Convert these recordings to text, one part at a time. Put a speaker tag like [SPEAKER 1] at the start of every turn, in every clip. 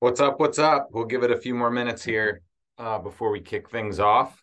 [SPEAKER 1] What's up? What's up? We'll give it a few more minutes here before we kick things off.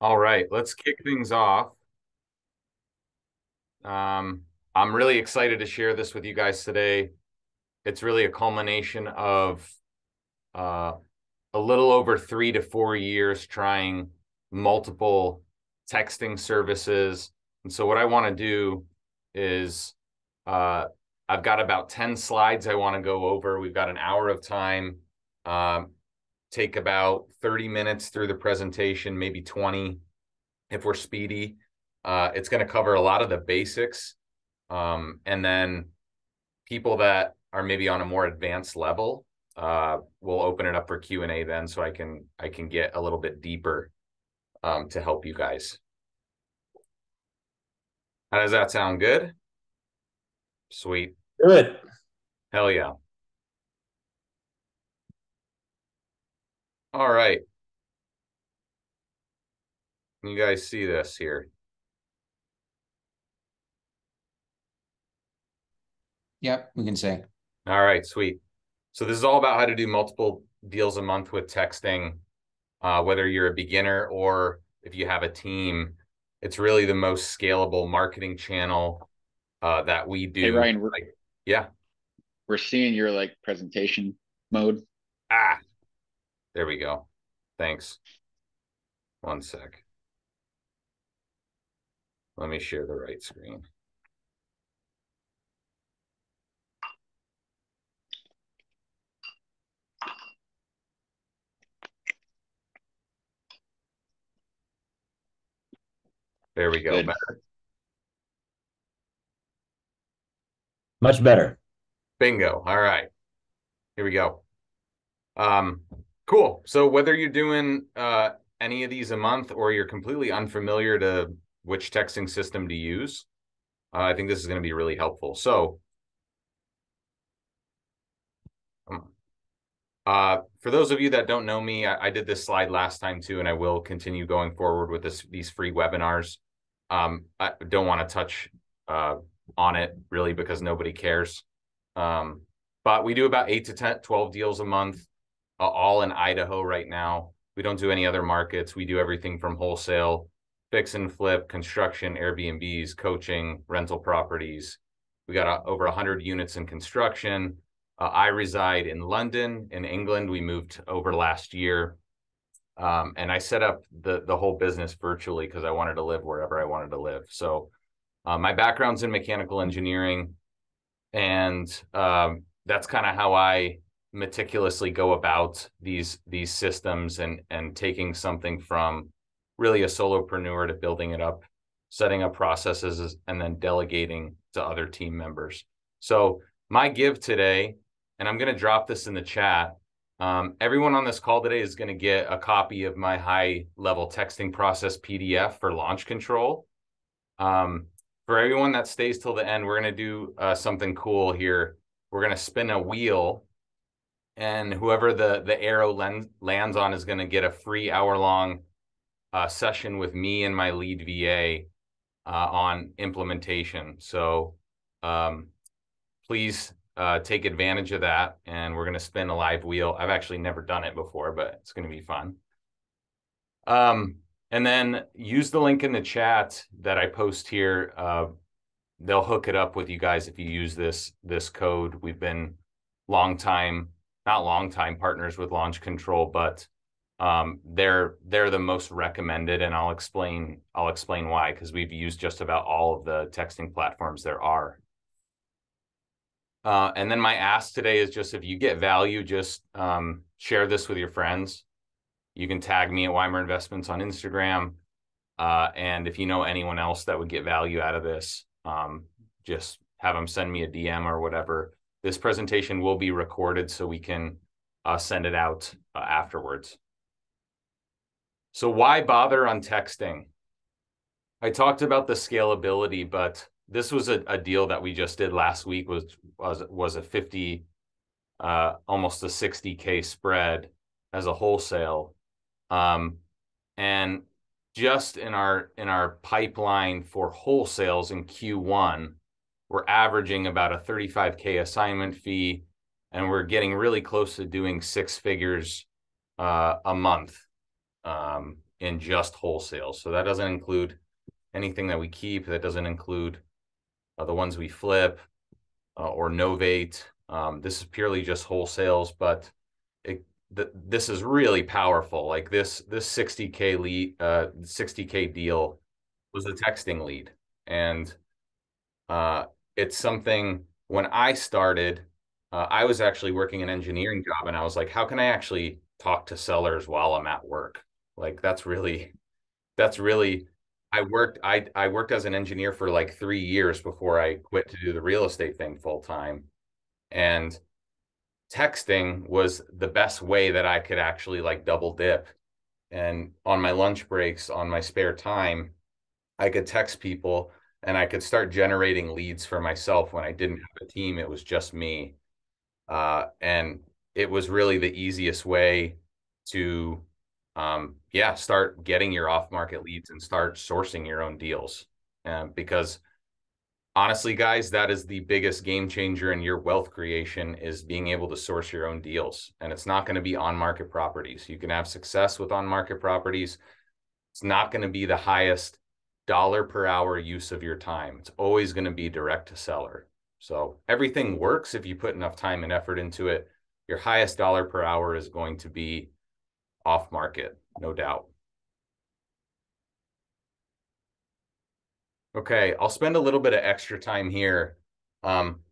[SPEAKER 1] All right, let's kick things off. I'm really excited to share this with you guys today. It's really a culmination of uh, a little over 3 to 4 years trying multiple texting services. And so what I want to do is I've got about 10 slides I want to go over. We've got an hour of time. Take about 30 minutes through the presentation, maybe 20 if we're speedy. It's going to cover a lot of the basics. And then people that are maybe on a more advanced level, we'll open it up for Q&A then, so I can get a little bit deeper to help you guys. How does that sound? Good? Sweet.
[SPEAKER 2] Good.
[SPEAKER 1] Hell yeah. All right. Can you guys see this here?
[SPEAKER 2] Yep, we can say.
[SPEAKER 1] All right, sweet. So this is all about how to do multiple deals a month with texting, whether you're a beginner or if you have a team. It's really the most scalable marketing channel that we do.
[SPEAKER 3] Hey Ryan,
[SPEAKER 1] yeah.
[SPEAKER 3] We're seeing your presentation mode.
[SPEAKER 1] There we go. Thanks. One sec. Let me share the right screen. There we go.
[SPEAKER 3] Good.
[SPEAKER 1] Better?
[SPEAKER 2] Much better.
[SPEAKER 1] Bingo. All right. Here we go. Cool. So whether you're doing any of these a month or you're completely unfamiliar to which texting system to use, I think this is going to be really helpful. So for those of you that don't know me, I did this slide last time too, and I will continue going forward with these free webinars. I don't want to touch on it really because nobody cares. But we do about 8 to 10, 12 deals a month, all in Idaho right now. We don't do any other markets. We do everything from wholesale, fix and flip, construction, Airbnbs, coaching, rental properties. We got over 100 units in construction. I reside in London, in England. We moved over last year. And I set up the whole business virtually because I wanted to live wherever I wanted to live. So my background's in mechanical engineering, and that's kind of how I meticulously go about these systems and taking something from really a solopreneur to building it up, setting up processes, and then delegating to other team members. So my give today, and I'm going to drop this in the chat. Everyone on this call today is going to get a copy of my high-level texting process PDF for launch control. For everyone that stays till the end, we're going to do something cool here. We're going to spin a wheel, and whoever the arrow lands on is going to get a free hour-long session with me and my lead VA on implementation. So please take advantage of that, and we're going to spin a live wheel. I've actually never done it before, but it's going to be fun. And then use the link in the chat that I post here. They'll hook it up with you guys if you use this code. We've been not long time partners with Launch Control, but they're the most recommended, and I'll explain why, because we've used just about all of the texting platforms there are. And then my ask today is just, if you get value, just share this with your friends. You can tag me at Weimer Investments on Instagram. And if you know anyone else that would get value out of this, just have them send me a DM or whatever. This presentation will be recorded so we can send it out afterwards. So why bother on texting? I talked about the scalability, but this was a deal that we just did last week, was a 50, almost a 60K spread as a wholesale. And just in our pipeline for wholesales in Q1, we're averaging about a 35K assignment fee, and we're getting really close to doing 6 figures a month in just wholesale. So that doesn't include anything that we keep. That doesn't include the ones we flip or novate. This is purely just wholesales, but this is really powerful. Like this 60K lead, 60K deal was a texting lead, and it's something. When I started, I was actually working an engineering job, and I was like, how can I actually talk to sellers while I'm at work? Like that's really. I worked as an engineer for like 3 years before I quit to do the real estate thing full time, and texting was the best way that I could actually like double dip. And on my lunch breaks, on my spare time, I could text people and I could start generating leads for myself. When I didn't have a team, it was just me. And it was really the easiest way to, start getting your off-market leads and start sourcing your own deals. Because honestly, guys, that is the biggest game changer in your wealth creation, is being able to source your own deals. And it's not going to be on-market properties. You can have success with on-market properties. It's not going to be the highest dollar per hour use of your time. It's always going to be direct to seller. So everything works if you put enough time and effort into it. Your highest dollar per hour is going to be off-market, no doubt. Okay, I'll spend a little bit of extra time here.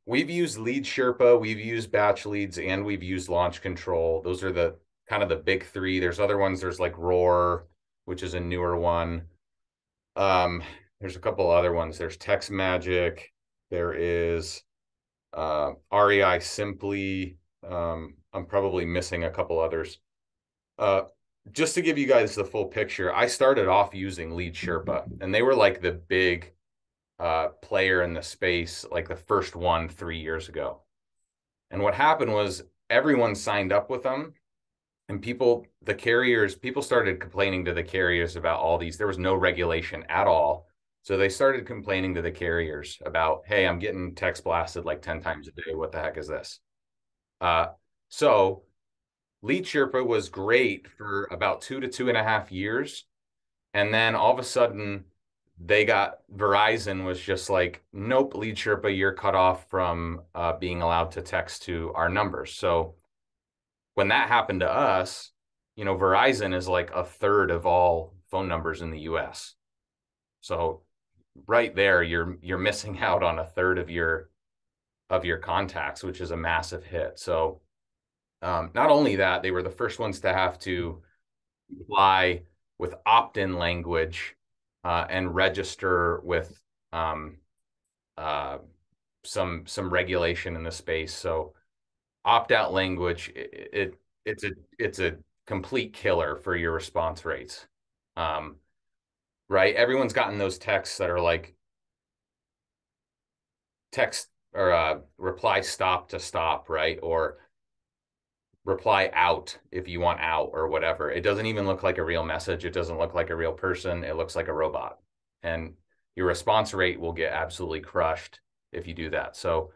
[SPEAKER 1] We've used Lead Sherpa, we've used Batch Leads, and we've used Launch Control. Those are the kind of the big 3. There's other ones. There's like Roar, which is a newer one. There's a couple other ones. There's Text Magic. There is REI Simply. I'm probably missing a couple others. Just to give you guys the full picture, I started off using Lead Sherpa, and they were like the big player in the space, like the first one 3 years ago. And what happened was everyone signed up with them, and people started complaining to the carriers about all these. There was no regulation at all. So they started complaining to the carriers about, hey, I'm getting text blasted like 10 times a day. What the heck is this? So Lead Sherpa was great for about 2 to 2.5 years. And then all of a sudden, Verizon was just like, nope, Lead Sherpa, you're cut off from being allowed to text to our numbers. So when that happened to us, Verizon is like a third of all phone numbers in the US. So right there, you're missing out on a third of your contacts, which is a massive hit. So not only that, they were the first ones to have to comply with opt-in language and register with some regulation in the space. So opt-out language, it's a complete killer for your response rates. Right? Everyone's gotten those texts that are like text or reply stop to stop, right? Or reply out if you want out or whatever. It doesn't even look like a real message. It doesn't look like a real person. It looks like a robot. And your response rate will get absolutely crushed if you do that. So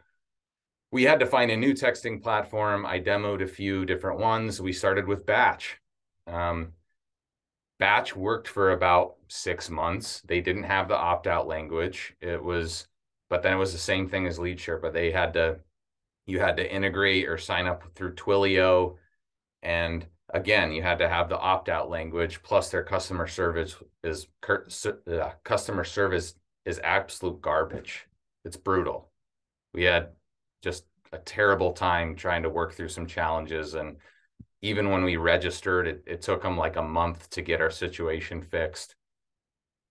[SPEAKER 1] we had to find a new texting platform. I demoed a few different ones. We started with Batch. Batch worked for about 6 months. They didn't have the opt-out language. But then it was the same thing as LeadSherpa. You had to integrate or sign up through Twilio. And again, you had to have the opt-out language, plus their customer service is absolute garbage. It's brutal. We had just a terrible time trying to work through some challenges. And even when we registered, it took them like a month to get our situation fixed.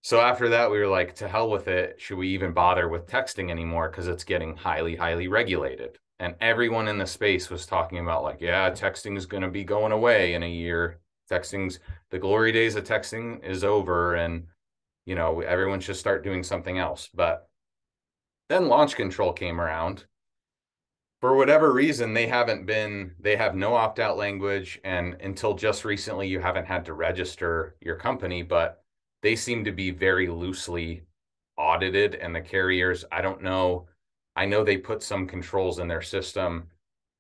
[SPEAKER 1] So after that, we were like, to hell with it. Should we even bother with texting anymore? Because it's getting highly, highly regulated. And everyone in the space was talking about like, yeah, texting is going to be going away in a year. The glory days of texting is over. And, everyone should start doing something else. But then launch control came around. For whatever reason, they have no opt-out language. And until just recently, you haven't had to register your company, but they seem to be very loosely audited. And the carriers, I don't know. I know they put some controls in their system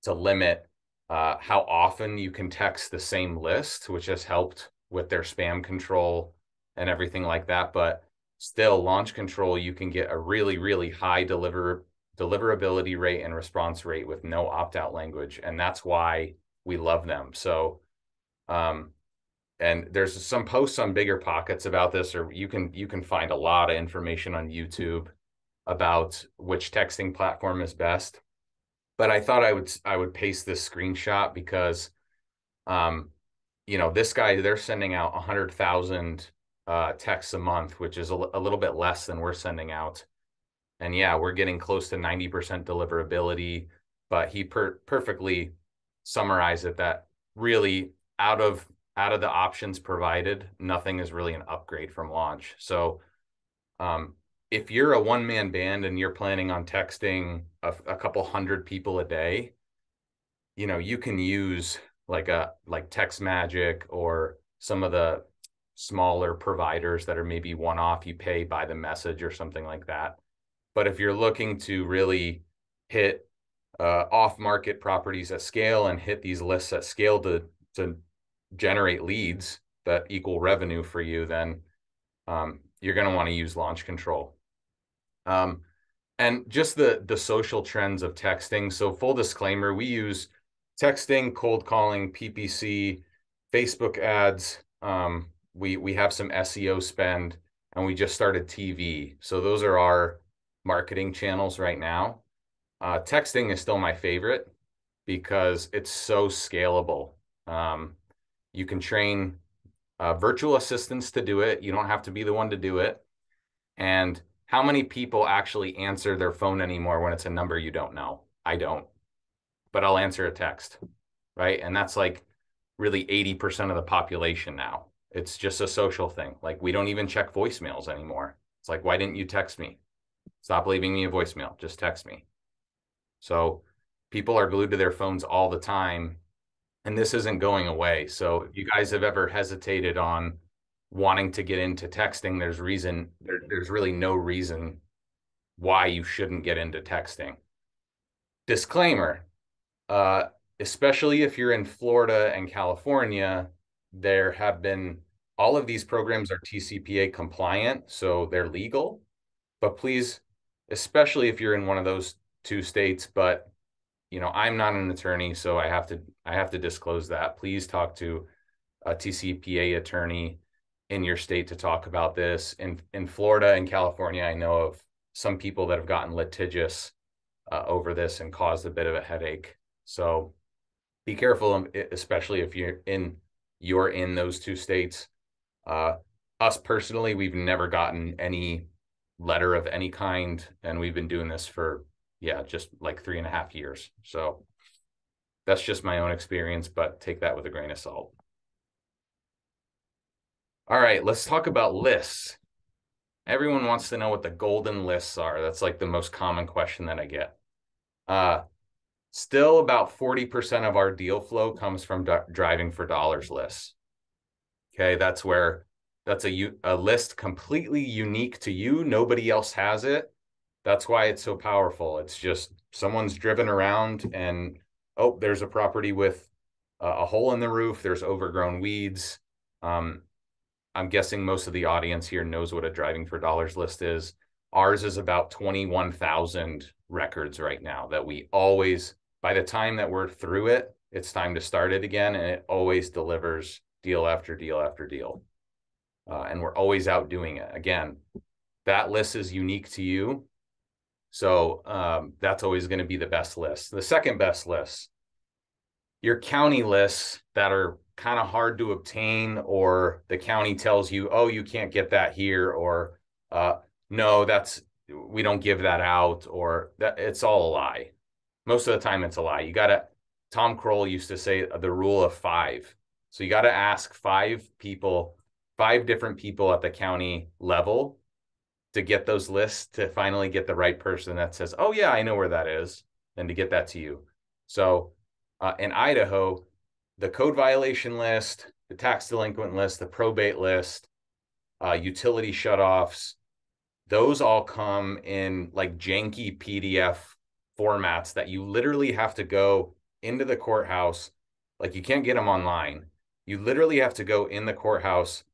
[SPEAKER 1] to limit how often you can text the same list, which has helped with their spam control and everything like that. But still, launch control, you can get a really, really high deliverability rate and response rate with no opt-out language. And that's why we love them. So, and there's some posts on BiggerPockets about this, or you can find a lot of information on YouTube about which texting platform is best. But I thought I would paste this screenshot because, this guy, they're sending out 100,000 texts a month, which is a little bit less than we're sending out. And yeah, we're getting close to 90% deliverability, but he perfectly summarized it that really out of the options provided, nothing is really an upgrade from launch. So if you're a one-man band and you're planning on texting a couple hundred people a day, you can use like TextMagic or some of the smaller providers that are maybe one-off, you pay by the message or something like that. But if you're looking to really hit off-market properties at scale and hit these lists at scale to generate leads that equal revenue for you, then you're going to want to use launch control. And just the social trends of texting. So full disclaimer, we use texting, cold calling, PPC, Facebook ads. We have some SEO spend, and we just started TV. So those are our marketing channels right now. Texting is still my favorite because it's so scalable. You can train virtual assistants to do it. You don't have to be the one to do it. And how many people actually answer their phone anymore when it's a number you don't know? I don't, but I'll answer a text, right? And that's like really 80% of the population now. It's just a social thing. Like we don't even check voicemails anymore. It's like, why didn't you text me? Stop leaving me a voicemail, just text me. So people are glued to their phones all the time, and this isn't going away. So if you guys have ever hesitated on wanting to get into texting, there's really no reason why you shouldn't get into texting. Disclaimer, especially if you're in Florida and California, there have been, all of these programs are TCPA compliant, so they're legal. But please, especially if you're in one of those two states, but I'm not an attorney, so I have to disclose that. Please talk to a TCPA attorney in your state to talk about this. In Florida and California, I know of some people that have gotten litigious over this and caused a bit of a headache. So be careful, especially if you're in those two states. Us personally, we've never gotten any letter of any kind, and we've been doing this for just like 3.5 years. So that's just my own experience, but take that with a grain of salt. All right, let's talk about lists. Everyone wants to know what the golden lists are. That's like the most common question that I get. Still about 40% of our deal flow comes from driving for dollars lists. Okay, that's a list completely unique to you. Nobody else has it. That's why it's so powerful. It's just someone's driven around and, oh, there's a property with a hole in the roof. There's overgrown weeds. I'm guessing most of the audience here knows what a Driving for Dollars list is. Ours is about 21,000 records right now that we always, by the time that we're through it, it's time to start it again, and it always delivers deal after deal after deal. And we're always out doing it. Again, that list is unique to you. So that's always going to be the best list. The second best list, your county lists that are kind of hard to obtain, or the county tells you, oh, you can't get that here, or no, we don't give that out, or that it's all a lie. Most of the time it's a lie. Tom Kroll used to say the rule of 5. So you got to ask 5 different people at the county level to get those lists, to finally get the right person that says, oh yeah, I know where that is, and to get that to you. So in Idaho, the code violation list, the tax delinquent list, the probate list, utility shutoffs, those all come in like janky PDF formats that you literally have to go into the courthouse. Like, you can't get them online. You literally have to go in the courthouse,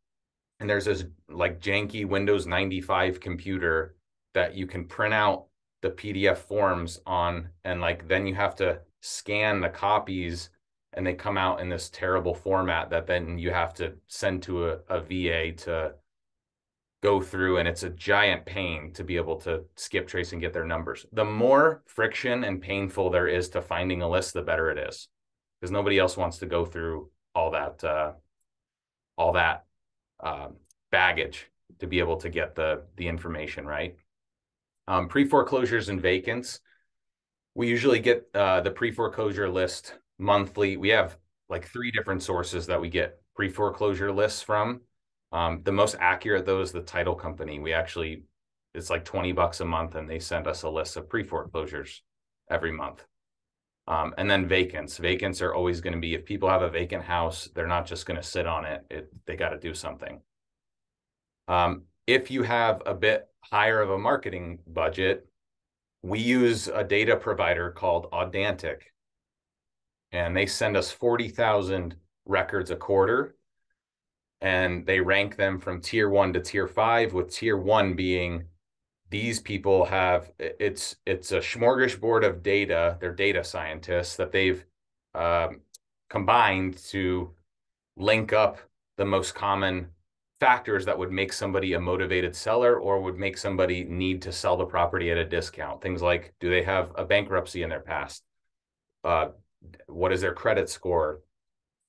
[SPEAKER 1] and there's this like janky Windows 95 computer that you can print out the PDF forms on, and like then you have to scan the copies, and they come out in this terrible format that then you have to send to a VA to go through, and it's a giant pain to be able to skip trace and get their numbers. The more friction and painful there is to finding a list, the better it is, because nobody else wants to go through all that baggage to be able to get the information, right? Pre-foreclosures and vacants. We usually get the pre-foreclosure list monthly. We have like 3 different sources that we get pre-foreclosure lists from. The most accurate, though, is the title company. It's like $20 a month, and they send us a list of pre-foreclosures every month. And then vacants. Vacants are always going to be, if people have a vacant house, they're not just going to sit on it. They got to do something. If you have a bit higher of a marketing budget, we use a data provider called Audantic, and they send us 40,000 records a quarter, and they rank them from tier 1 to tier 5, with tier 1 being these people have, it's a smorgasbord of data. They're data scientists that they've combined to link up the most common factors that would make somebody a motivated seller, or would make somebody need to sell the property at a discount. Things like, do they have a bankruptcy in their past? What is their credit score?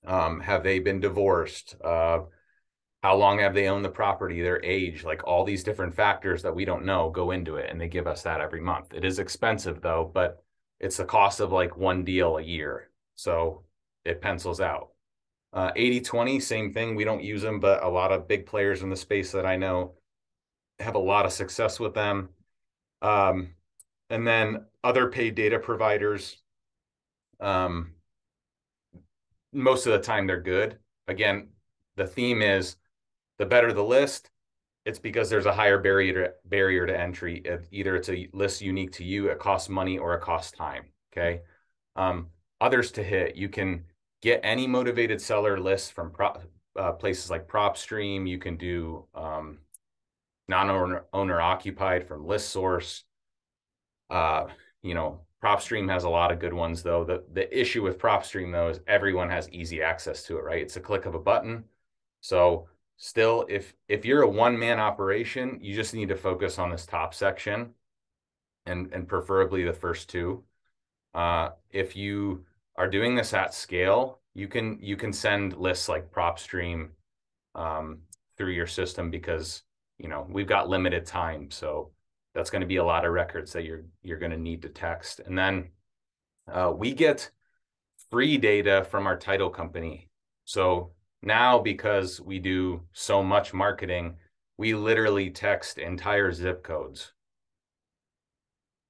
[SPEAKER 1] Have they been divorced? How long have they owned the property? Their age? Like, all these different factors that we don't know go into it, and they give us that every month. It is expensive though, but it's the cost of like 1 deal a year, so it pencils out. 80/20, same thing. We don't use them, but a lot of big players in the space that I know have a lot of success with them. And then other paid data providers, most of the time they're good. Again, the theme is, the better the list, it's because there's a higher barrier to entry. Either it's a list unique to you, it costs money, or it costs time. Okay. Others to hit, you can get any motivated seller list from places like PropStream. You can do non-owner occupied from ListSource. PropStream has a lot of good ones though. The issue with PropStream though is everyone has easy access to it, right? It's a click of a button. So still, if you're a one-man operation, you just need to focus on this top section, and preferably the first 2. If you are doing this at scale, you can send lists like PropStream through your system, because we've got limited time, so that's going to be a lot of records that you're going to need to text. And then we get free data from our title company. So now, because we do so much marketing, we literally text entire zip codes,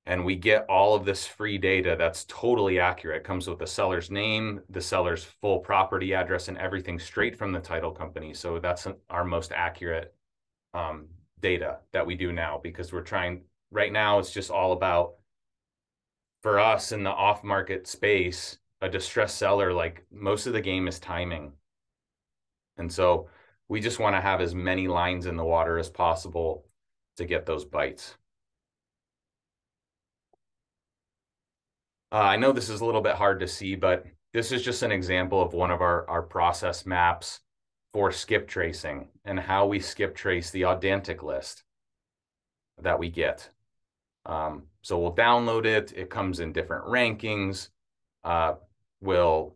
[SPEAKER 1] and we get all of this free data that's totally accurate. It comes with the seller's name, the seller's full property address, and everything straight from the title company. So that's our most accurate data that we do now, because we're trying, right now it's just all about, for us in the off-market space, a distressed seller, like, most of the game is timing. And so We just want to have as many lines in the water as possible to get those bites. I know this is a little bit hard to see, but this is just an example of one of our process maps for skip tracing and how we skip trace the Authentic list that we get. So we'll download it. It comes in different rankings. We'll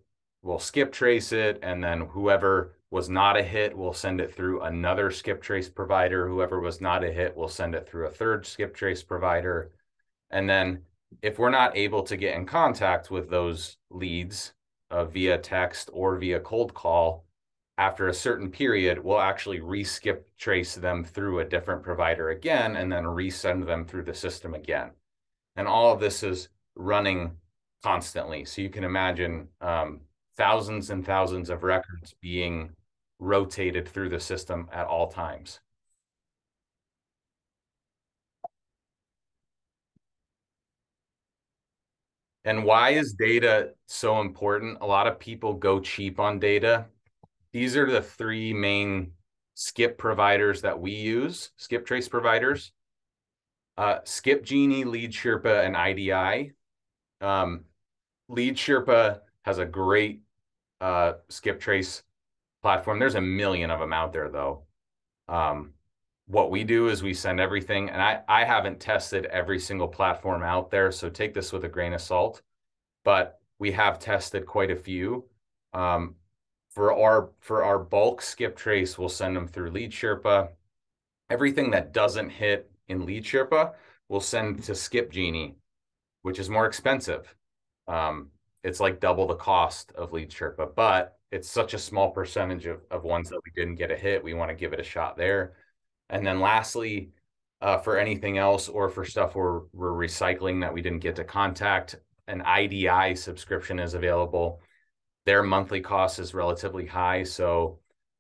[SPEAKER 1] skip trace it, and then whoever was not a hit, we'll send it through another skip trace provider. Whoever was not a hit, we'll send it through a third skip trace provider. And then if we're not able to get in contact with those leads via text or via cold call, after a certain period, we'll actually re-skip trace them through a different provider again, and then resend them through the system again. And all of this is running constantly. So you can imagine thousands and thousands of records being rotated through the system at all times. And why is data so important? A lot of people go cheap on data. These are the three main skip providers that we use, skip trace providers. Skip Genie, Lead Sherpa, and IDI. Lead Sherpa has a great skip trace platform. There's a million of them out there, though. What we do is we send everything, and I haven't tested every single platform out there, so take this with a grain of salt, but we have tested quite a few. For our bulk skip trace, we'll send them through Lead Sherpa. Everything that doesn't hit in Lead Sherpa, we'll send to Skip Genie, which is more expensive. It's like double the cost of Lead Sherpa, but it's such a small percentage of ones that we didn't get a hit. We want to give it a shot there. And then lastly, for anything else or for stuff we're recycling that we didn't get to contact, an IDI subscription is available. Their monthly cost is relatively high, so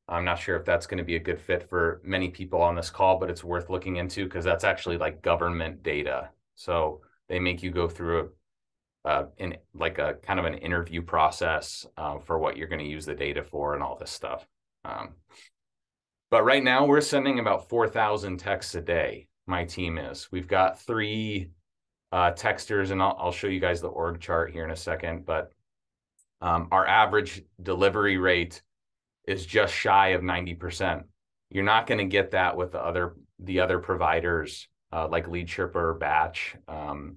[SPEAKER 1] I'm not sure if that's going to be a good fit for many people on this call, but it's worth looking into because that's actually like government data. So they make you go through in like a kind of an interview process for what you're going to use the data for and all this stuff. But right now we're sending about 4,000 texts a day. My team is. We've got 3 texters, and I'll show you guys the org chart here in a second. But our average delivery rate is just shy of 90%. You're not going to get that with the other providers like Lead Sherpa or Batch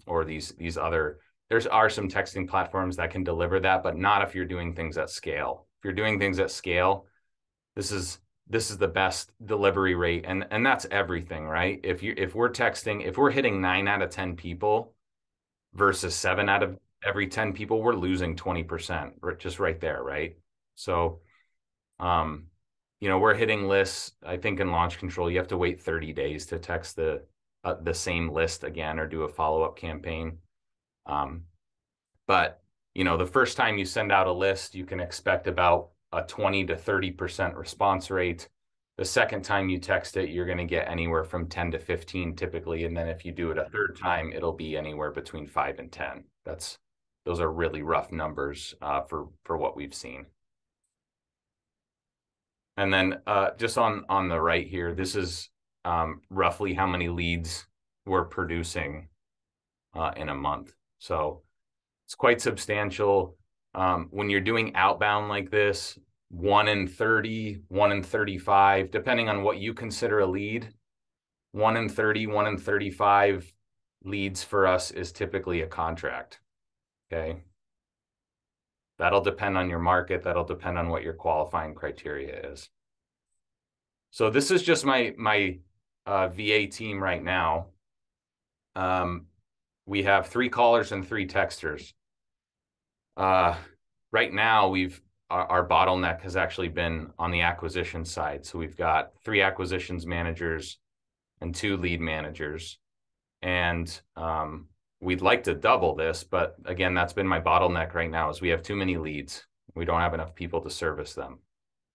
[SPEAKER 1] or these other. There are some texting platforms that can deliver that, but not if you're doing things at scale. If you're doing things at scale, this is the best delivery rate, and that's everything, right? If we're hitting 9 out of 10 people versus 7 out of every 10 people, we're losing 20%, just right there, right? So, we're hitting lists. I think in Launch Control, you have to wait 30 days to text the same list again or do a follow-up campaign. But the first time you send out a list, you can expect about a 20 to 30% response rate. The second time you text it, you're going to get anywhere from 10 to 15 typically. And then if you do it a third time, it'll be anywhere between 5 and 10. Those are really rough numbers for what we've seen. And then just on the right here, this is roughly how many leads we're producing in a month. So it's quite substantial. When you're doing outbound like this, 1 in 30, 1 in 35, depending on what you consider a lead, 1 in 30, 1 in 35 leads for us is typically a contract. Okay. That'll depend on your market. That'll depend on what your qualifying criteria is. So this is just my VA team right now. We have 3 callers and 3 texters. Right now, our bottleneck has actually been on the acquisition side. So we've got 3 acquisitions managers and 2 lead managers. And we'd like to double this, but again, that's been my bottleneck right now is we have too many leads. We don't have enough people to service them.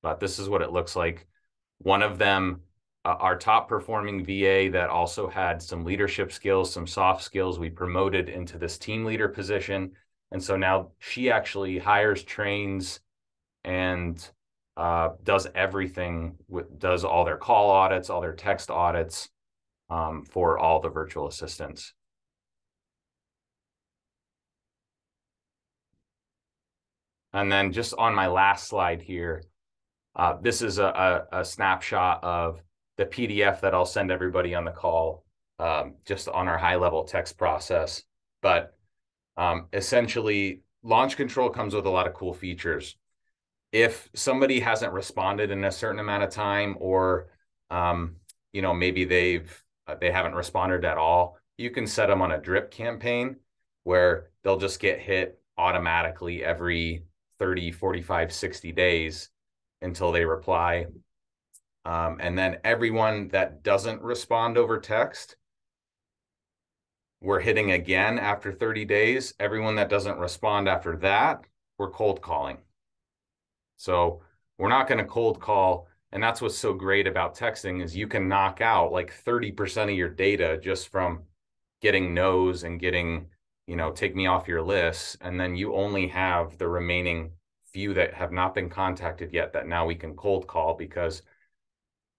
[SPEAKER 1] But this is what it looks like. One of them, our top performing VA that also had some leadership skills, some soft skills, we promoted into this team leader position. And so now she actually hires, trains, and does everything, does all their call audits, all their text audits, for all the virtual assistants. And then just on my last slide here, this is a snapshot of the PDF that I'll send everybody on the call, just on our high-level text process. But essentially, launch control comes with a lot of cool features. If somebody hasn't responded in a certain amount of time, or maybe they haven't responded at all, you can set them on a drip campaign where they'll just get hit automatically every 30, 45, 60 days until they reply. And then everyone that doesn't respond over text, we're hitting again after 30 days. Everyone that doesn't respond after that, we're cold calling. So we're not going to cold call. And that's what's so great about texting, is you can knock out like 30% of your data just from getting no's and getting, take me off your list. And then you only have the remaining few that have not been contacted yet that now we can cold call, because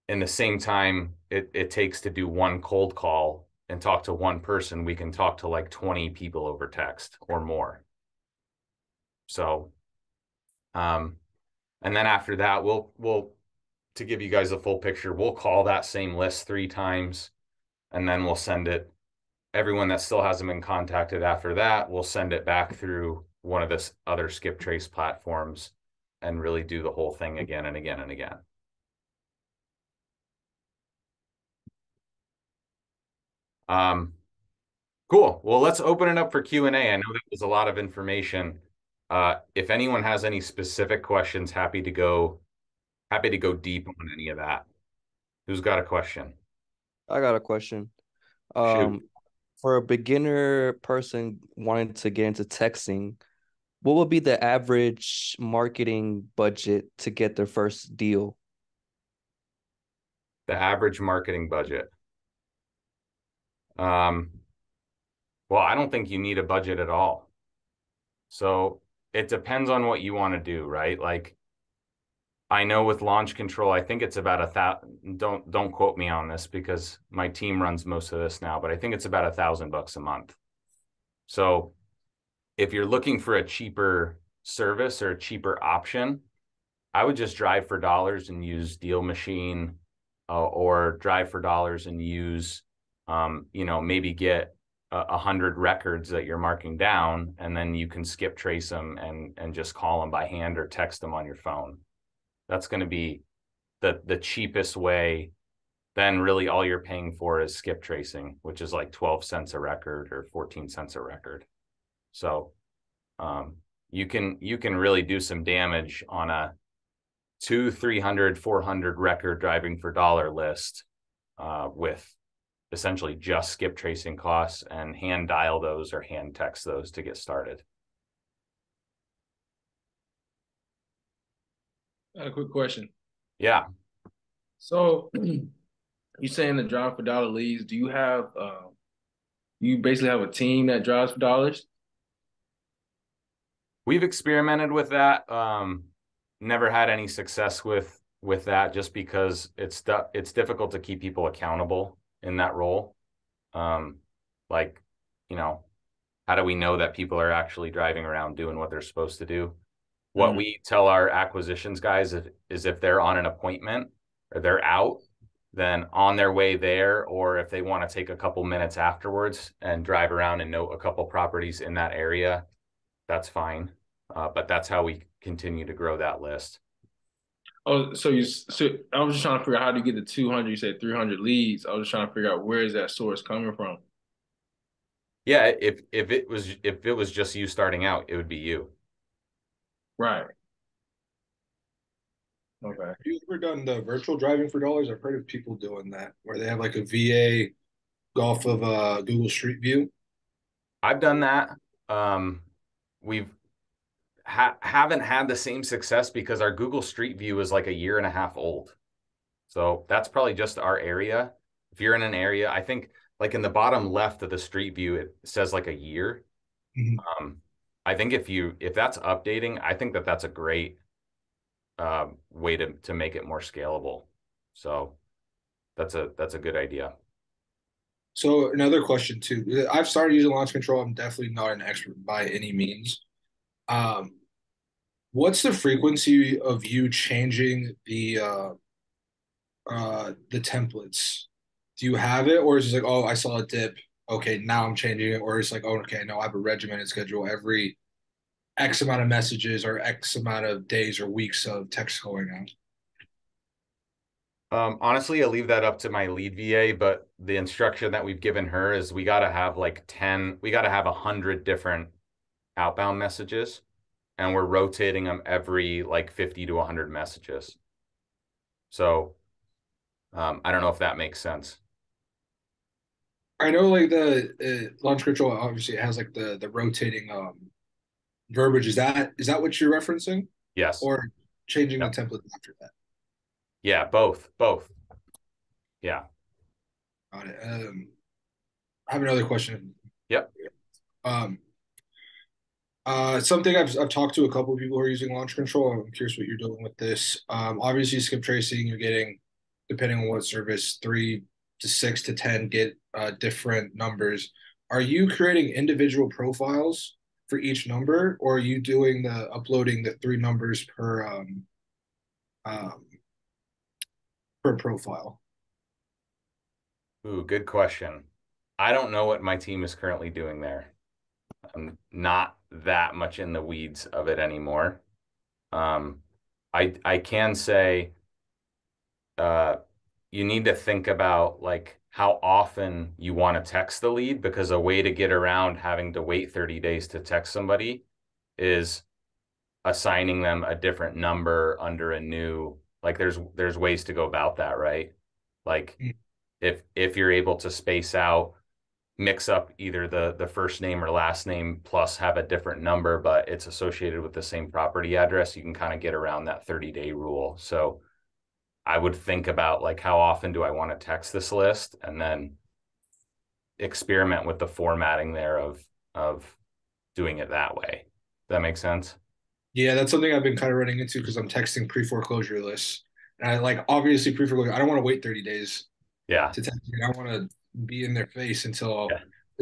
[SPEAKER 1] in the same time it takes to do one cold call and talk to one person, we can talk to like 20 people over text or more. So, and then after that, we'll to give you guys a full picture, we'll call that same list 3 times, and then we'll send it. Everyone that still hasn't been contacted after that, we'll send it back through one of the other skip trace platforms and really do the whole thing again and again and again. Cool. Well, let's open it up for Q&A. I know that was a lot of information. If anyone has any specific questions, happy to go deep on any of that. Who's got a question?
[SPEAKER 4] I got a question.
[SPEAKER 1] Shoot.
[SPEAKER 4] For a beginner person wanting to get into texting, what would be the average marketing budget to get their first deal?
[SPEAKER 1] The average marketing budget. Well, I don't think you need a budget at all. So it depends on what you want to do, right? Like, I know with launch control, I think it's about $1,000. Don't quote me on this because my team runs most of this now, but I think it's about $1,000 a month. So if you're looking for a cheaper service or a cheaper option, I would just drive for dollars and use Deal Machine, or drive for dollars and use, maybe get 100 records that you're marking down, and then you can skip trace them and just call them by hand or text them on your phone. That's going to be the cheapest way. Then really all you're paying for is skip tracing, which is like 12 cents a record or 14 cents a record. So you can really do some damage on a 200, 300, 400 record driving for dollar list with essentially just skip tracing costs, and hand dial those or hand text those to get started.
[SPEAKER 5] A quick question.
[SPEAKER 1] Yeah.
[SPEAKER 5] So you saying the drive for dollar leads, do you have you basically have a team that drives for dollars?
[SPEAKER 1] We've experimented with that. Never had any success with that, just because it's difficult to keep people accountable in that role. Like, how do we know that people are actually driving around doing what they're supposed to do? What we tell our acquisitions guys is if they're on an appointment or they're out, then on their way there, or if they want to take a couple minutes afterwards and drive around and note a couple properties in that area, that's fine. But that's how we continue to grow that list.
[SPEAKER 5] Oh, so I was just trying to figure out how to get to 200. You said 300 leads. I was just trying to figure out where is that source coming from.
[SPEAKER 1] Yeah, if it was just you starting out, it would be you.
[SPEAKER 5] Right. Okay.
[SPEAKER 6] Have you ever done the virtual driving for dollars? I've heard of people doing that, where they have like a VA go off of Google Street View.
[SPEAKER 1] I've done that. We've haven't had the same success because our Google Street View is like 1.5 years old. So that's probably just our area. If you're in an area, I think like in the bottom left of the Street View, it says like a year.
[SPEAKER 6] Mm-hmm.
[SPEAKER 1] I think if that's updating, I think that's a great way to make it more scalable. So that's a good idea.
[SPEAKER 6] So another question too. I've started using launch control. I'm definitely not an expert by any means. What's the frequency of you changing the templates? Do you have it, or is it like, oh, I saw a dip, okay, now I'm changing it, or it's like, oh, okay, no, I have a regimented schedule every X amount of messages or X amount of days or weeks of text going out?
[SPEAKER 1] Honestly, I leave that up to my lead VA, but the instruction that we've given her is we got to have like 100 different outbound messages, and we're rotating them every like 50 to 100 messages. So I don't know if that makes sense.
[SPEAKER 6] I know like the launch control obviously it has like the rotating verbiage. Is that what you're referencing,
[SPEAKER 1] Yes.
[SPEAKER 6] or changing
[SPEAKER 1] Yep.
[SPEAKER 6] the template after that?
[SPEAKER 1] Yeah, both. Yeah.
[SPEAKER 6] Got it. I have another question.
[SPEAKER 1] Yep.
[SPEAKER 6] Something I've talked to a couple of people who are using launch control. I'm curious what you're doing with this. Obviously, skip tracing, you're getting, depending on what service, 3 to 6 to 10 get different numbers. Are you creating individual profiles for each number, or are you doing the uploading the 3 numbers um, per profile?
[SPEAKER 1] Ooh, good question. I don't know what my team is currently doing there. I'm not that much in the weeds of it anymore. I can say you need to think about like how often you want to text the lead, because a way to get around having to wait 30 days to text somebody is assigning them a different number under a new, like there's ways to go about that, right? Like if you're able to space out, mix up either the first name or last name plus have a different number, but it's associated with the same property address, you can kind of get around that 30-day rule. So I would think about like, how often do I want to text this list, and then experiment with the formatting there of doing it that way. Does that make sense?
[SPEAKER 6] Yeah, that's something I've been kind of running into because I'm texting pre-foreclosure lists. And I like obviously pre-foreclosure, I don't want to wait 30 days
[SPEAKER 1] Yeah.
[SPEAKER 6] to text me. I want to be in their face until
[SPEAKER 1] Yeah.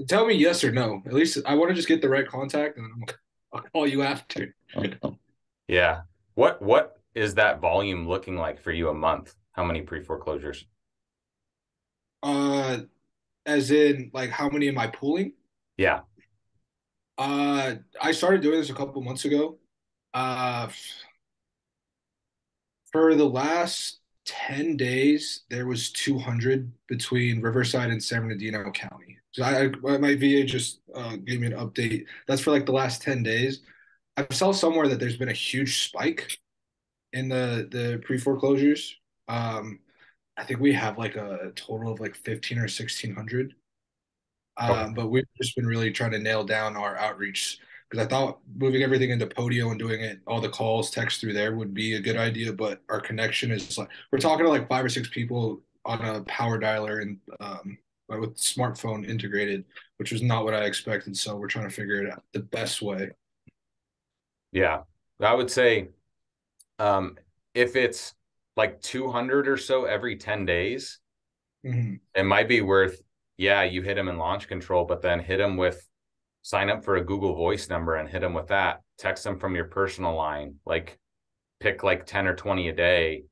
[SPEAKER 6] tell me yes or no. At least I want to just get the right contact, and then I'll call you after.
[SPEAKER 1] Yeah. What is that volume looking like for you a month? How many pre-foreclosures?
[SPEAKER 6] As in like how many am I pooling?
[SPEAKER 1] Yeah.
[SPEAKER 6] I started doing this a couple months ago. Uh, for the last 10 days, there was 200 between Riverside and San Bernardino County. So my VA just gave me an update. That's for like the last 10 days. I saw somewhere that there's been a huge spike in the pre-foreclosures. I think we have like a total of like 15 or 1600. But we've just been really trying to nail down our outreach, because I thought moving everything into Podio and doing it, all the calls, text through there would be a good idea. But our connection is like, we're talking to like 5 or 6 people on a power dialer and with smartphone integrated, which was not what I expected. So we're trying to figure it out the best way.
[SPEAKER 1] Yeah. I would say if it's like 200 or so every 10 days, it might be worth, yeah, you hit them in launch control, but then hit them with, sign up for a Google Voice number and hit them with that. Text them from your personal line, like pick like 10 or 20 a day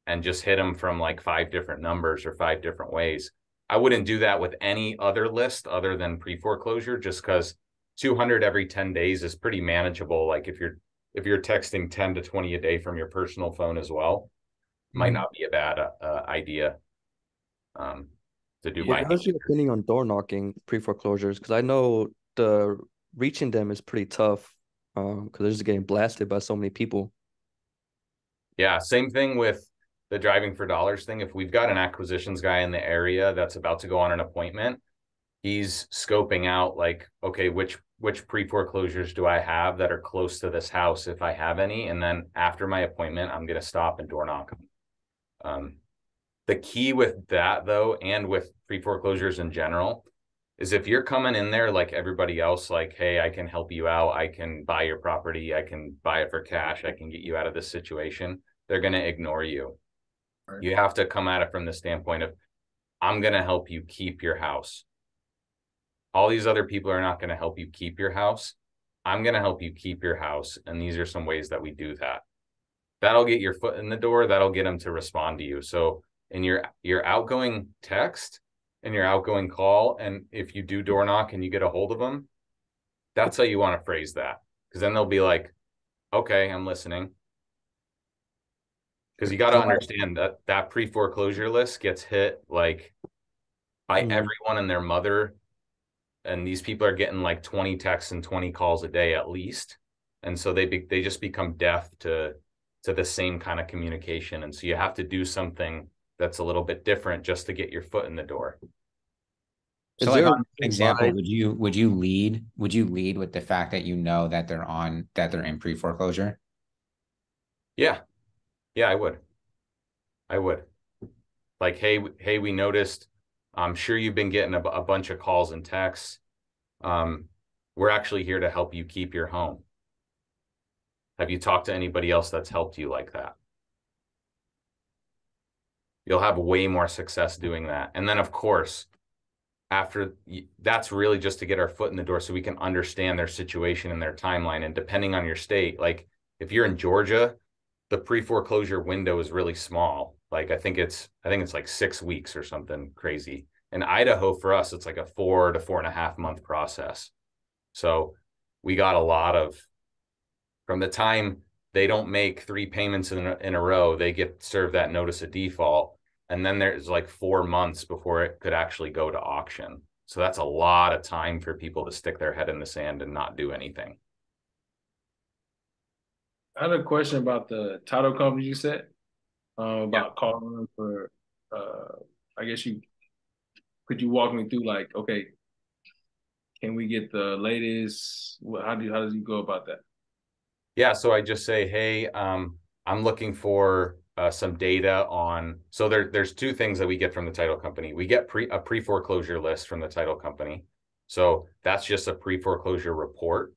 [SPEAKER 1] and just hit them from like 5 different numbers or 5 different ways. I wouldn't do that with any other list other than pre-foreclosure, just because 200 every 10 days is pretty manageable. Like if you're texting 10 to 20 a day from your personal phone as well, might not be a bad idea to do.
[SPEAKER 4] How's your opinion on door knocking pre-foreclosures? Because I know the reaching them is pretty tough because they're just getting blasted by so many people.
[SPEAKER 1] Yeah, same thing with the driving for dollars thing. If we've got an acquisitions guy in the area that's about to go on an appointment, he's scoping out like, okay, which pre-foreclosures do I have that are close to this house, if I have any, and then after my appointment, I'm going to stop and door knock them. The key with that though, and with pre-foreclosures in general, is if you're coming in there like everybody else, like, hey, I can help you out, I can buy your property, I can buy it for cash, I can get you out of this situation. they're going to ignore you.
[SPEAKER 5] Right.
[SPEAKER 1] You have to come at it from the standpoint of, I'm going to help you keep your house. All these other people are not going to help you keep your house. I'm going to help you keep your house. And these are some ways that we do that. That'll get your foot in the door. That'll get them to respond to you. So in your outgoing text and your outgoing call, and if you do door knock and you get a hold of them, that's how you want to phrase that. Because then they'll be like, okay, I'm listening. Because you got to understand that that pre-foreclosure list gets hit like by everyone and their mother. And these people are getting like 20 texts and 20 calls a day at least. And so they just become deaf to the same kind of communication. And so you have to do something that's a little bit different just to get your foot in the door.
[SPEAKER 2] So like on example, would you lead with the fact that you know that they're in pre-foreclosure?
[SPEAKER 1] Yeah, I would. Like, hey, we noticed, I'm sure you've been getting a bunch of calls and texts. We're actually here to help you keep your home. Have you talked to anybody else that's helped you like that? You'll have way more success doing that. And then of course, after that's really just to get our foot in the door so we can understand their situation and their timeline. And depending on your state, like if you're in Georgia, the pre-foreclosure window is really small. Like I think it's like 6 weeks or something crazy. In Idaho, for us, it's like a 4 to 4.5 month process. So we got a lot of, from the time they don't make 3 payments in a row, they get served that notice of default. And then there's like 4 months before it could actually go to auction. So that's a lot of time for people to stick their head in the sand and not do anything.
[SPEAKER 5] I had a question about the title company you said, about calling them for, I guess could you walk me through like, okay, can we get the latest? How does you go about that?
[SPEAKER 1] Yeah, so I just say, hey, I'm looking for some data on, so there's 2 things that we get from the title company. We get a pre-foreclosure list from the title company. So that's just a pre-foreclosure report.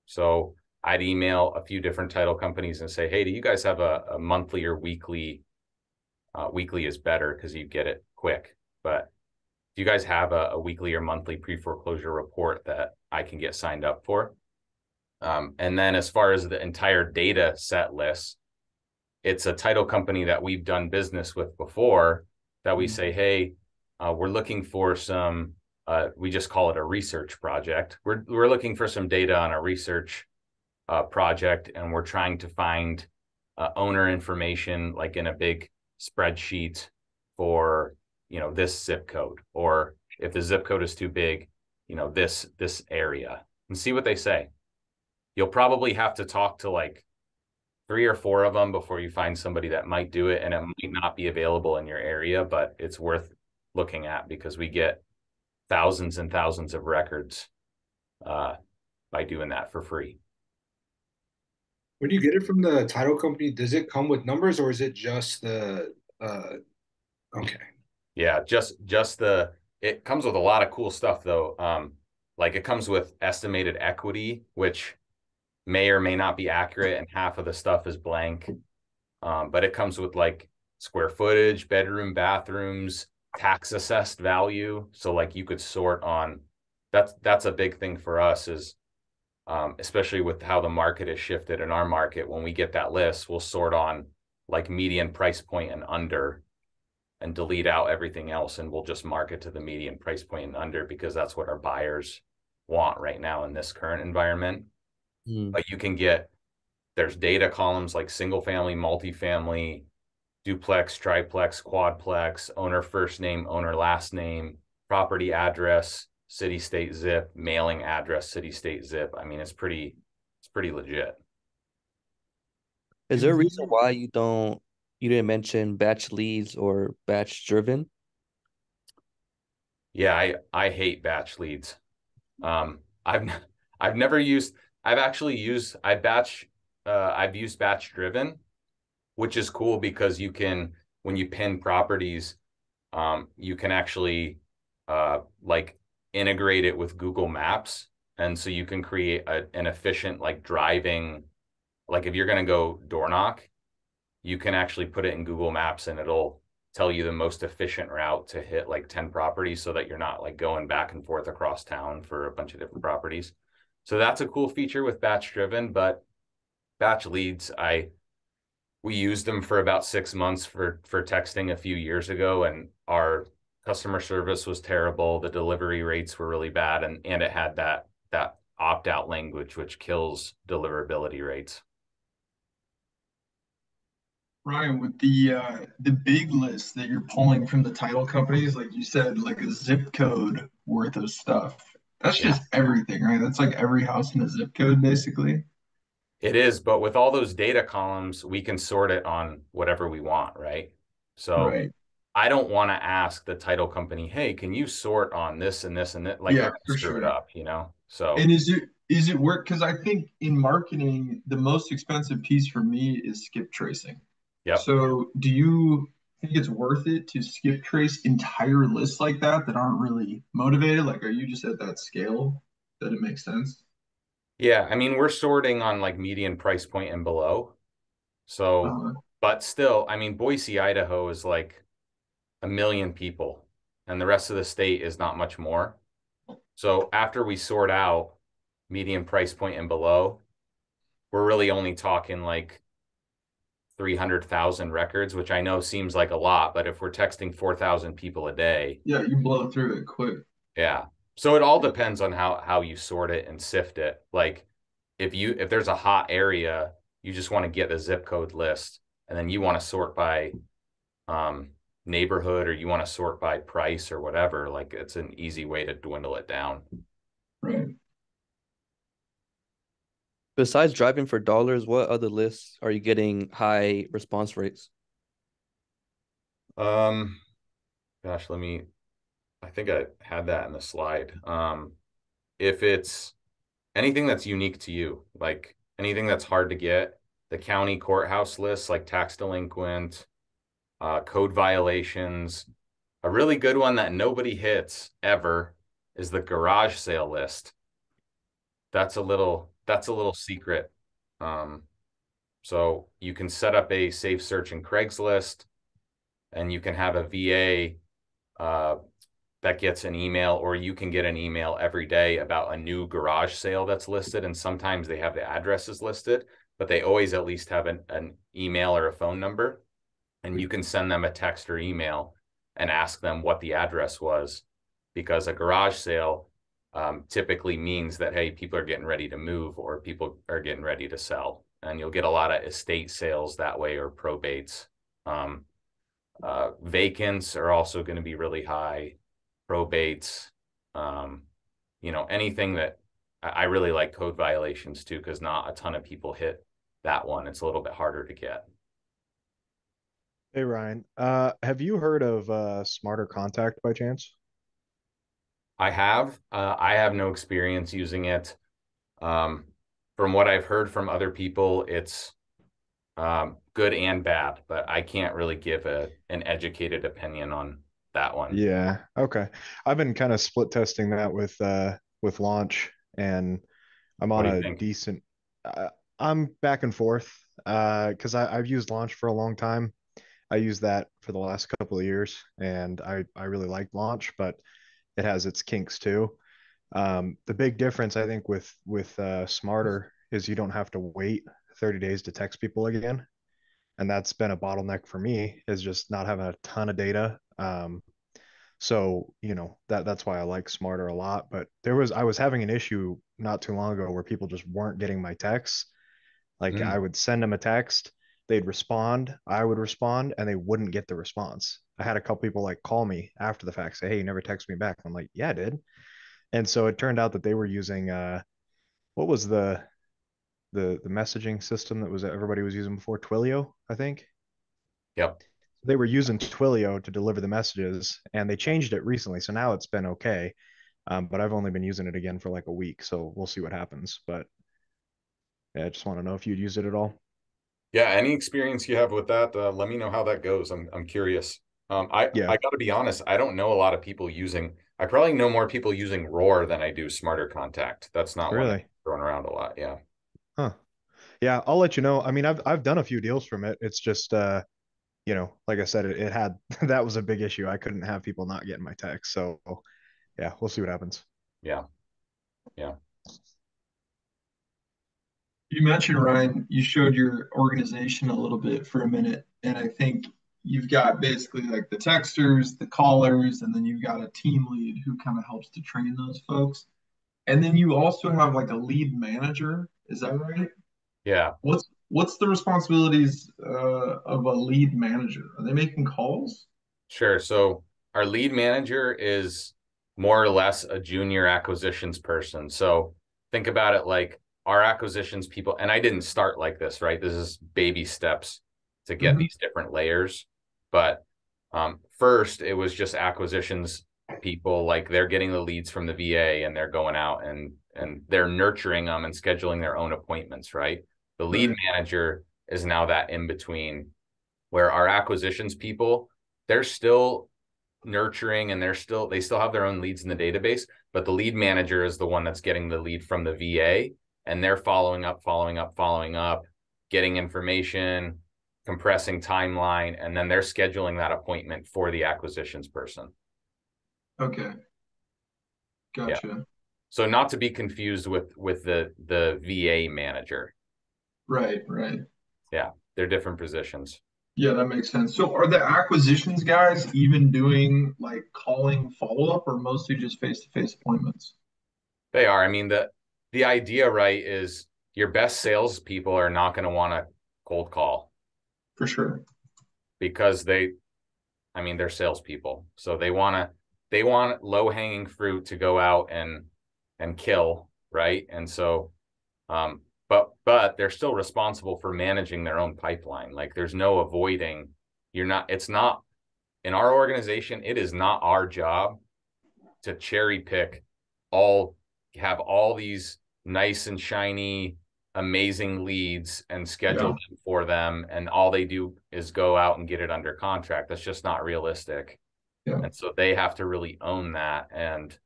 [SPEAKER 1] So I'd email a few different title companies and say, hey, do you guys have a monthly or weekly? Weekly is better because you get it quick. But do you guys have a weekly or monthly pre-foreclosure report that I can get signed up for? And then as far as the entire data set list, it's a title company that we've done business with before that we say, hey, we're looking for some, we just call it a research project. We're looking for some data on a research project, and we're trying to find owner information like in a big spreadsheet for, this zip code, or if the zip code is too big, this area, and see what they say. You'll probably have to talk to like 3 or 4 of them before you find somebody that might do it, and it might not be available in your area, but it's worth looking at because we get thousands and thousands of records by doing that for free.
[SPEAKER 6] When you get it from the title company, does it come with numbers or is it just the okay?
[SPEAKER 1] Yeah, just it comes with a lot of cool stuff though. Like it comes with estimated equity, which may or may not be accurate, and half of the stuff is blank. But it comes with like square footage, bedroom, bathrooms, tax assessed value. So like you could sort on, that's a big thing for us is, especially with how the market has shifted in our market. When we get that list, we'll sort on like median price point and under, and delete out everything else. And we'll just market to the median price point and under, because that's what our buyers want right now in this current environment. But you can there's data columns like single family, multifamily, duplex, triplex, quadplex, owner first name, owner last name, property address, city, state, zip, mailing address, city, state, zip. I mean, it's pretty legit.
[SPEAKER 4] Is there a reason why you didn't mention batch leads or batch driven?
[SPEAKER 1] Yeah, I hate batch leads. I've used batch driven, which is cool because you can, when you pin properties, you can actually like integrate it with Google Maps. And so you can create an efficient like driving, like if you're going to go door knock, you can actually put it in Google Maps and it'll tell you the most efficient route to hit like 10 properties so that you're not like going back and forth across town for a bunch of different properties. So that's a cool feature with batch driven, but batch leads, we used them for about 6 months for texting a few years ago, and our customer service was terrible. The delivery rates were really bad, and it had that opt-out language, which kills deliverability rates.
[SPEAKER 7] Ryan, with the big list that you're pulling from the title companies, like you said, like a zip code worth of stuff. That's just everything, right? That's like every house in a zip code, basically.
[SPEAKER 1] It is, but with all those data columns, we can sort it on whatever we want, right? So
[SPEAKER 7] Right.
[SPEAKER 1] I don't want to ask the title company, hey, can you sort on this and this and that? Like,
[SPEAKER 7] Yeah,
[SPEAKER 1] they're gonna
[SPEAKER 7] for
[SPEAKER 1] screw it
[SPEAKER 7] sure.
[SPEAKER 1] up, you know? So
[SPEAKER 7] And is it work? Because I think in marketing, the most expensive piece for me is skip tracing.
[SPEAKER 1] yep.
[SPEAKER 7] So do you think it's worth it to skip trace entire lists like that aren't really motivated? Like, are you just at that scale that it makes sense?
[SPEAKER 1] Yeah, I mean, we're sorting on like median price point and below. So,
[SPEAKER 7] Uh,
[SPEAKER 1] but still, I mean, Boise, Idaho is like 1 million people, and the rest of the state is not much more. So after we sort out median price point and below, we're really only talking like 300,000 records, which I know seems like a lot, but if we're texting 4,000 people a day,
[SPEAKER 7] yeah, you blow through it quick.
[SPEAKER 1] yeah. So it all depends on how you sort it and sift it. Like if there's a hot area, you just want to get the zip code list, and then you want to sort by neighborhood, or you want to sort by price or whatever. Like, it's an easy way to dwindle it down.
[SPEAKER 7] Right.
[SPEAKER 4] Besides driving for dollars, what other lists are you getting high response rates?
[SPEAKER 1] Gosh, I think I had that in the slide. If it's anything that's unique to you, like anything that's hard to get, the county courthouse lists, like tax delinquent, code violations. A really good one that nobody hits ever is the garage sale list. That's a little secret. So you can set up a safe search in Craigslist, and you can have a VA that gets an email, or you can get an email every day about a new garage sale that's listed. And sometimes they have the addresses listed, but they always at least have an email or a phone number. And you can send them a text or email and ask them what the address was, because a garage sale typically means that, hey, people are getting ready to move, or people are getting ready to sell. And you'll get a lot of estate sales that way, or probates. Vacants are also going to be really high. Probates, anything that I really like code violations too, because not a ton of people hit that one. It's a little bit harder to get.
[SPEAKER 8] Hey Ryan, have you heard of Smarter Contact by chance?
[SPEAKER 1] I have no experience using it. From what I've heard from other people, it's good and bad, but I can't really give an educated opinion on that one.
[SPEAKER 8] Yeah, okay. I've been kind of split testing that with Launch, and I'm on a decent. I'm back and forth because I've used Launch for a long time. I used that for the last couple of years, and I really like Launch, but it has its kinks too. The big difference I think with Smarter is you don't have to wait 30 days to text people again, and that's been a bottleneck for me, is just not having a ton of data. So that's why I like Smarter a lot. But I was having an issue not too long ago where people just weren't getting my texts. Like I would send them a text, they'd respond, I would respond, and they wouldn't get the response. I had a couple people like call me after the fact, say, "Hey, you never text me back." I'm like, "Yeah, I did." And so it turned out that they were using what was the messaging system that everybody was using before? Twilio, I think.
[SPEAKER 1] Yep.
[SPEAKER 8] They were using Twilio to deliver the messages, and they changed it recently, so now it's been okay. But I've only been using it again for like a week, so we'll see what happens. But yeah, I just want to know if you'd use it at all.
[SPEAKER 1] Yeah, any experience you have with that, let me know how that goes. I'm curious. I got to be honest, I don't know a lot of people using. I probably know more people using Roar than I do Smarter Contact. That's not one
[SPEAKER 8] Really
[SPEAKER 1] thrown around a lot. Yeah.
[SPEAKER 8] Huh. Yeah, I'll let you know. I mean, I've done a few deals from it. It's just you know, like I said, it had that was a big issue. I couldn't have people not getting my text. So yeah, we'll see what happens.
[SPEAKER 1] Yeah. Yeah.
[SPEAKER 7] You mentioned, Ryan, you showed your organization a little bit for a minute, and I think you've got basically like the texters, the callers, and then you've got a team lead who kind of helps to train those folks. And then you also have like a lead manager. Is that right?
[SPEAKER 1] Yeah.
[SPEAKER 7] What's the responsibilities of a lead manager? Are they making calls?
[SPEAKER 1] Sure. So our lead manager is more or less a junior acquisitions person. So think about it like our acquisitions people, and I didn't start like this, right? This is baby steps to get these different layers. But first, it was just acquisitions people, like they're getting the leads from the VA and they're going out and they're nurturing them and scheduling their own appointments, right? The lead manager is now that in between, where our acquisitions people, they're still nurturing and they still have their own leads in the database, but the lead manager is the one that's getting the lead from the VA, and they're following up, getting information, compressing timeline, and then they're scheduling that appointment for the acquisitions person.
[SPEAKER 7] Okay. Gotcha.
[SPEAKER 1] Yeah. So not to be confused with the VA manager.
[SPEAKER 7] Right.
[SPEAKER 1] Yeah, they're different positions.
[SPEAKER 7] Yeah, that makes sense. So are the acquisitions guys even doing like calling follow-up or mostly just face-to-face appointments?
[SPEAKER 1] They are. I mean, the idea, right, is your best salespeople are not going to want to cold call.
[SPEAKER 7] For sure.
[SPEAKER 1] Because they're salespeople. So they want low-hanging fruit to go out and kill, right? And so but they're still responsible for managing their own pipeline. Like there's no avoiding. It's not in our organization, it is not our job to cherry pick have all these nice and shiny, amazing leads and schedule them for them. And all they do is go out and get it under contract. That's just not realistic.
[SPEAKER 7] Yeah.
[SPEAKER 1] And so they have to really own that and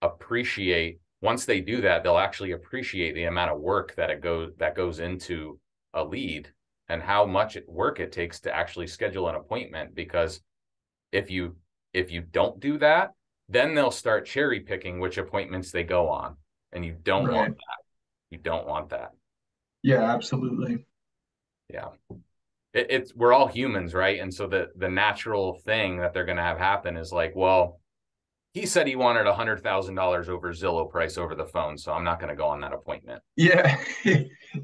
[SPEAKER 1] appreciate. Once they do that, they'll actually appreciate the amount of work that goes into a lead and how much work it takes to actually schedule an appointment. Because if you don't do that, then they'll start cherry picking which appointments they go on, and you don't want that. You don't want that.
[SPEAKER 7] Yeah, absolutely.
[SPEAKER 1] Yeah, we're all humans, right? And so the natural thing that they're going to have happen is like, well, he said he wanted $100,000 over Zillow price over the phone, so I'm not going to go on that appointment.
[SPEAKER 7] Yeah,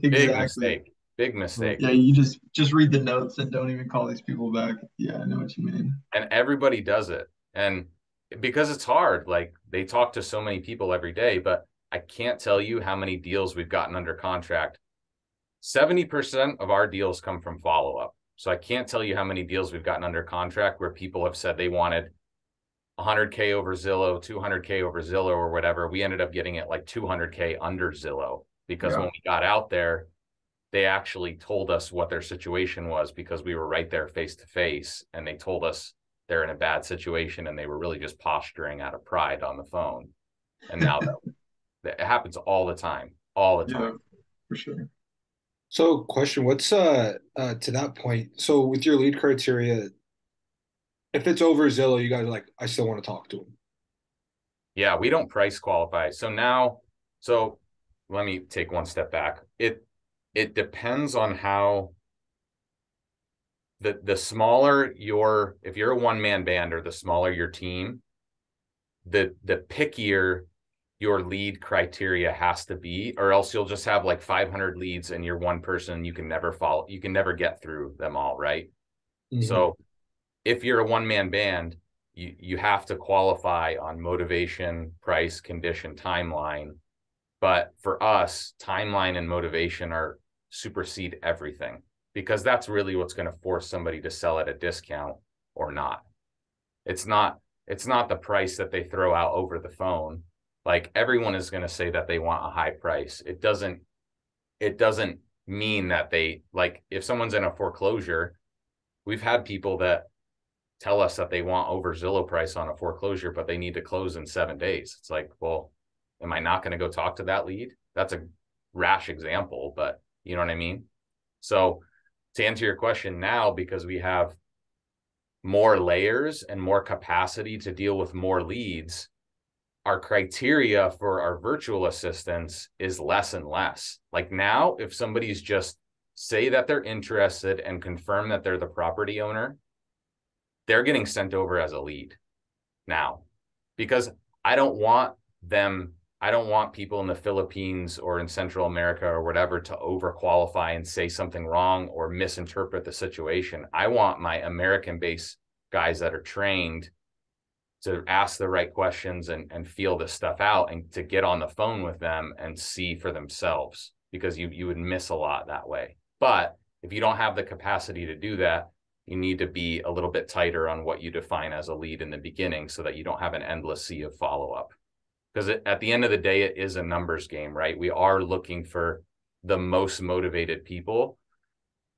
[SPEAKER 7] exactly.
[SPEAKER 1] Big mistake.
[SPEAKER 7] Yeah, you just read the notes and don't even call these people back. Yeah, I know what you mean.
[SPEAKER 1] And everybody does it. And because it's hard, like they talk to so many people every day, but I can't tell you how many deals we've gotten under contract. 70% of our deals come from follow-up. So I can't tell you how many deals we've gotten under contract where people have said they wanted 100K over Zillow, 200K over Zillow or whatever. We ended up getting it like 200K under Zillow because when we got out there, they actually told us what their situation was because we were right there face to face, and they told us they're in a bad situation and they were really just posturing out of pride on the phone. And now that happens all the time.
[SPEAKER 7] Yeah, for sure.
[SPEAKER 6] So question, what's to that point? So with your lead criteria, if it's over Zillow, you guys are like, I still want to talk to him.
[SPEAKER 1] Yeah, we don't price qualify. So let me take one step back. It depends on how the smaller if you're a one-man band or the smaller your team, the pickier your lead criteria has to be, or else you'll just have like 500 leads and you're one person, you can never get through them all, right? Mm-hmm. So if you're a one-man band, you have to qualify on motivation, price, condition, timeline. But for us, timeline and motivation supersede everything, because that's really what's going to force somebody to sell at a discount or not. It's not the price that they throw out over the phone. Like everyone is going to say that they want a high price. It doesn't mean that like if someone's in a foreclosure, we've had people that tell us that they want over Zillow price on a foreclosure, but they need to close in 7 days. It's like, well, am I not going to go talk to that lead? That's a rash example, but You know what I mean? So to answer your question now, because we have more layers and more capacity to deal with more leads, our criteria for our virtual assistants is less and less. Like now, if somebody's just say that they're interested and confirm that they're the property owner, they're getting sent over as a lead now, because I don't want people in the Philippines or in Central America or whatever to overqualify and say something wrong or misinterpret the situation. I want my American-based guys that are trained to ask the right questions and feel this stuff out and to get on the phone with them and see for themselves, because you would miss a lot that way. But if you don't have the capacity to do that, you need to be a little bit tighter on what you define as a lead in the beginning so that you don't have an endless sea of follow-up. Because at the end of the day, it is a numbers game, right? We are looking for the most motivated people.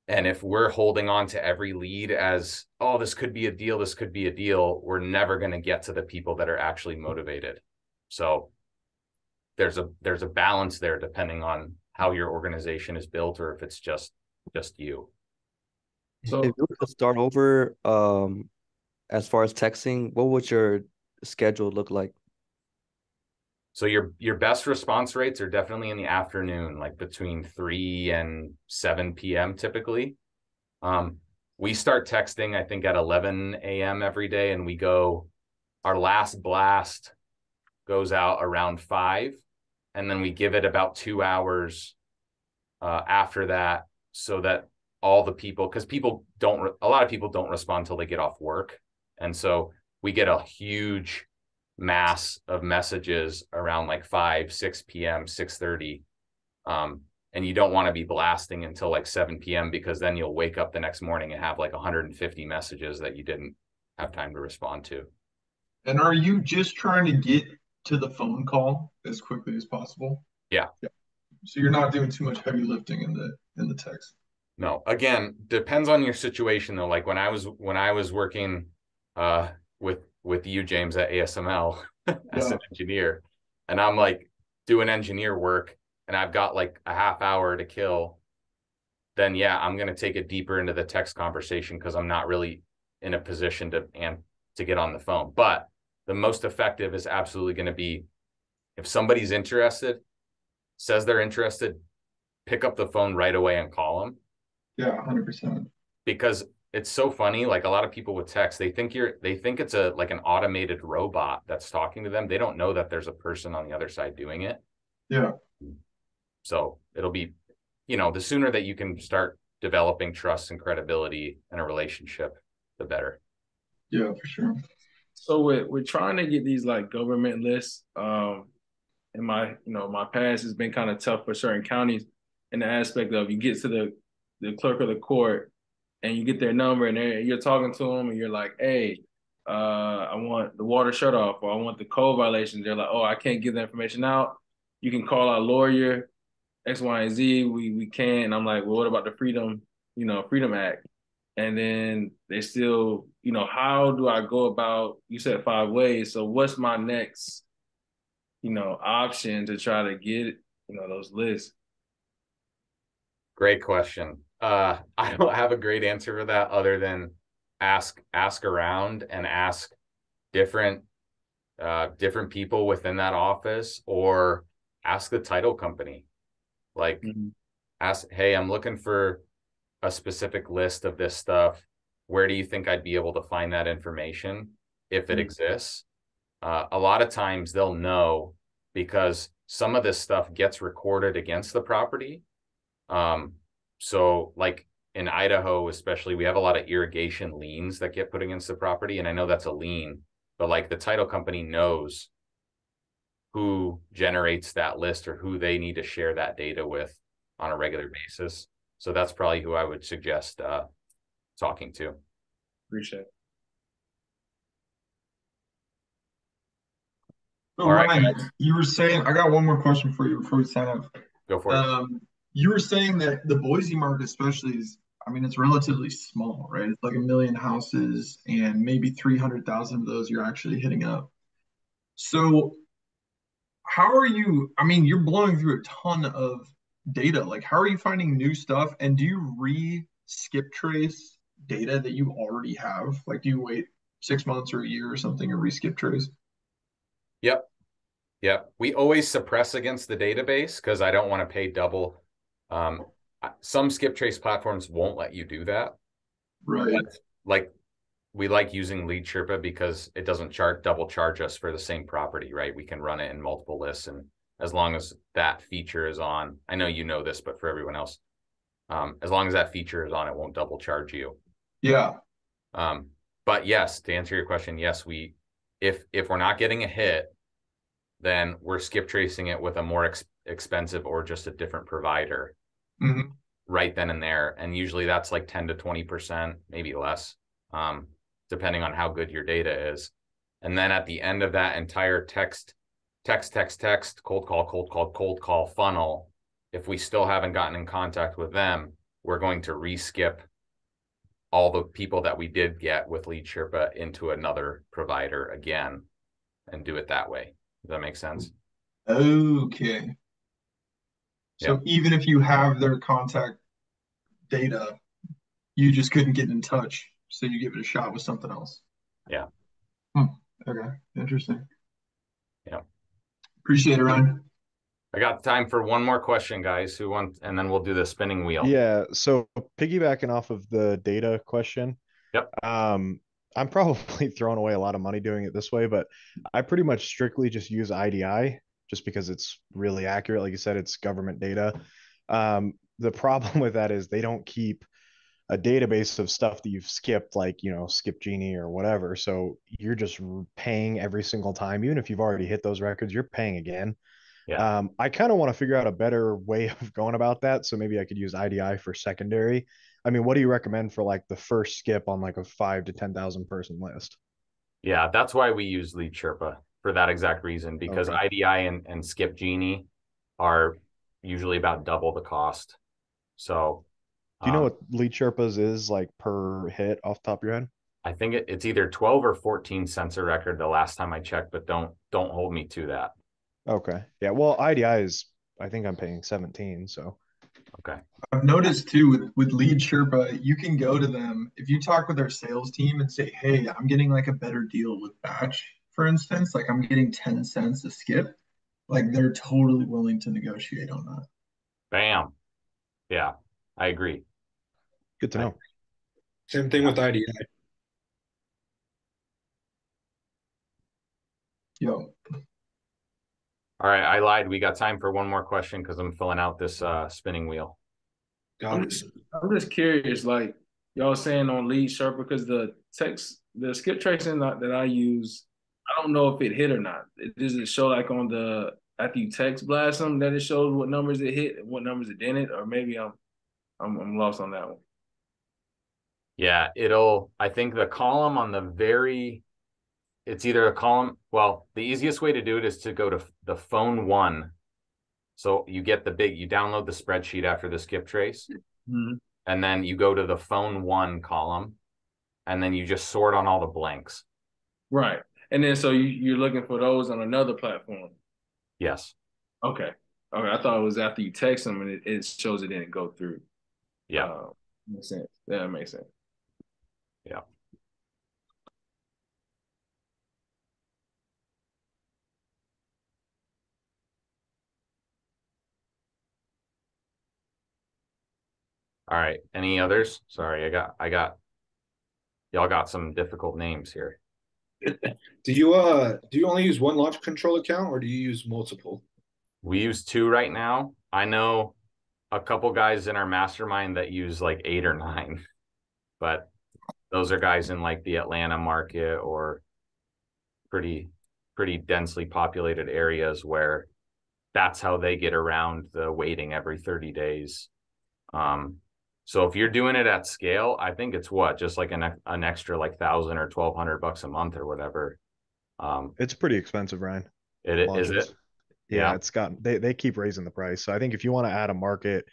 [SPEAKER 1] And if we're holding on to every lead as, oh, this could be a deal, this could be a deal, we're never going to get to the people that are actually motivated. So there's a balance there depending on how your organization is built or if it's just you.
[SPEAKER 4] So if you were to start over, as far as texting, what would your schedule look like?
[SPEAKER 1] So your best response rates are definitely in the afternoon, like between 3 and 7 p.m. typically. We start texting, I think, at 11 a.m. every day, and our last blast goes out around 5, and then we give it about 2 hours after that, so that all the people, because a lot of people don't respond till they get off work. And so we get a huge mass of messages around like 5, 6 p.m., 6:30. And you don't want to be blasting until like 7 p.m. because then you'll wake up the next morning and have like 150 messages that you didn't have time to respond to.
[SPEAKER 7] And are you just trying to get to the phone call as quickly as possible?
[SPEAKER 1] Yeah.
[SPEAKER 7] So you're not doing too much heavy lifting in the text.
[SPEAKER 1] No, again, depends on your situation though. Like when I was working with you, James, at ASML as an engineer, and I'm like doing engineer work and I've got like a half hour to kill, then yeah, I'm going to take it deeper into the text conversation because I'm not really in a position to get on the phone. But the most effective is absolutely going to be if somebody's interested, says they're interested, pick up the phone right away and call them.
[SPEAKER 7] Yeah, 100%.
[SPEAKER 1] Because it's so funny, like a lot of people with text, they think it's like an automated robot that's talking to them. They don't know that there's a person on the other side doing it.
[SPEAKER 7] Yeah.
[SPEAKER 1] So it'll be, the sooner that you can start developing trust and credibility in a relationship, the better.
[SPEAKER 7] Yeah, for sure.
[SPEAKER 5] So we're trying to get these like government lists. In my past has been kind of tough for certain counties in the aspect of you get to the clerk of the court and you get their number and you're talking to them and you're like, hey, I want the water shut off or I want the code violations. They're like, oh, I can't give that information out. You can call our lawyer, X, Y, and Z. We can. And I'm like, well, what about the Freedom Act? And then they still, how do I go about, you said 5 ways. So what's my next, option to try to get, those lists?
[SPEAKER 1] Great question. I don't have a great answer for that other than ask around and ask different people within that office, or ask the title company. Like ask, hey, I'm looking for a specific list of this stuff. Where do you think I'd be able to find that information if it exists? A lot of times they'll know because some of this stuff gets recorded against the property. So like in Idaho, especially, we have a lot of irrigation liens that get put against the property. And I know that's a lien, but like the title company knows who generates that list or who they need to share that data with on a regular basis. So that's probably who I would suggest talking to.
[SPEAKER 5] Appreciate it.
[SPEAKER 7] So Ryan, you were saying, I got one more question for you before we sign off.
[SPEAKER 1] Go for it.
[SPEAKER 7] You were saying that the Boise market especially is, it's relatively small, right? It's like 1 million houses and maybe 300,000 of those you're actually hitting up. So how are you, you're blowing through a ton of data? Like, how are you finding new stuff? And do you skip trace data that you already have? Like, do you wait 6 months or a year or something and re-skip trace?
[SPEAKER 1] Yep. Yep. We always suppress against the database because I don't want to pay double. Some skip trace platforms won't let you do that.
[SPEAKER 7] Right.
[SPEAKER 1] But, like, we like using Lead Sherpa because it doesn't double charge us for the same property, right? We can run it in multiple lists, and as long as that feature is on, I know you know this, but for everyone else, as long as that feature is on, it won't double charge you.
[SPEAKER 7] Yeah.
[SPEAKER 1] But yes, to answer your question, yes, if we're not getting a hit, then we're skip tracing it with a more expensive or just a different provider right then and there. And usually that's like 10 to 20%, maybe less, depending on how good your data is. And then at the end of that entire text, cold call funnel, if we still haven't gotten in contact with them, we're going to re-skip all the people that we did get with Lead Sherpa into another provider again and do it that way. Does that make sense?
[SPEAKER 7] Okay. So even if you have their contact data, you just couldn't get in touch. So you give it a shot with something else.
[SPEAKER 1] Yeah.
[SPEAKER 7] Okay. Interesting.
[SPEAKER 1] Yeah.
[SPEAKER 7] Appreciate it, Ryan.
[SPEAKER 1] I got time for one more question, guys. And then we'll do the spinning wheel.
[SPEAKER 8] Yeah. So piggybacking off of the data question.
[SPEAKER 1] Yep.
[SPEAKER 8] I'm probably throwing away a lot of money doing it this way, but I pretty much strictly just use IDI just because it's really accurate. Like you said, it's government data. The problem with that is they don't keep a database of stuff that you've skipped, like, Skip Genie or whatever. So you're just paying every single time. Even if you've already hit those records, you're paying again.
[SPEAKER 1] Yeah.
[SPEAKER 8] I kind of want to figure out a better way of going about that. So maybe I could use IDI for secondary. I mean, what do you recommend for like the first skip on like a 5 to 10,000 person list?
[SPEAKER 1] Yeah, that's why we use Lead Sherpa for that exact reason, because
[SPEAKER 8] Okay.
[SPEAKER 1] IDI and Skip Genie are usually about double the cost. So
[SPEAKER 8] do you know what Lead Sherpa's is like per hit off the top of your head?
[SPEAKER 1] I think it's either 12 or 14 cents a record the last time I checked, but don't hold me to that.
[SPEAKER 8] Okay. Yeah. Well, IDI is, I think I'm paying 17. So.
[SPEAKER 1] Okay.
[SPEAKER 7] I've noticed too with Lead Sherpa, you can go to them if you talk with their sales team and say, "Hey, I'm getting like a better deal with Batch, for instance. Like I'm getting 10 cents a skip." Like they're totally willing to negotiate on that.
[SPEAKER 1] Bam. Yeah, I agree.
[SPEAKER 8] Good to know.
[SPEAKER 6] Same thing with IDI.
[SPEAKER 7] Yo.
[SPEAKER 1] All right, I lied. We got time for one more question because I'm filling out this spinning wheel.
[SPEAKER 6] Got it.
[SPEAKER 5] I'm just curious, like y'all saying on Lead Sherpa, because the skip tracing that I use, I don't know if it hit or not. Does it show like on the after you text blast them that it shows what numbers it hit and what numbers it didn't, or maybe I'm lost on that one.
[SPEAKER 1] Yeah, I think the column on it's either a column. Well, the easiest way to do it is to go to the phone one. So you download the spreadsheet after the skip trace, and then you go to the phone one column, and then you just sort on all the blanks.
[SPEAKER 5] Right. And then so you're looking for those on another platform.
[SPEAKER 1] Yes.
[SPEAKER 5] Okay. I thought it was after you text them and it shows it didn't go through.
[SPEAKER 1] Yeah.
[SPEAKER 5] Makes sense. That makes sense.
[SPEAKER 1] Yeah. All right. Any others? Sorry, y'all got some difficult names here.
[SPEAKER 6] Do you only use one launch control account or do you use multiple?
[SPEAKER 1] We use 2 right now. I know a couple guys in our mastermind that use like 8 or 9, but those are guys in like the Atlanta market or pretty densely populated areas where that's how they get around the waiting every 30 days. So if you're doing it at scale, I think it's just like an extra like $1,000 or $1,200 a month or whatever.
[SPEAKER 8] It's pretty expensive, Ryan.
[SPEAKER 1] Is it?
[SPEAKER 8] Yeah, it's they keep raising the price. So I think if you want to add a market,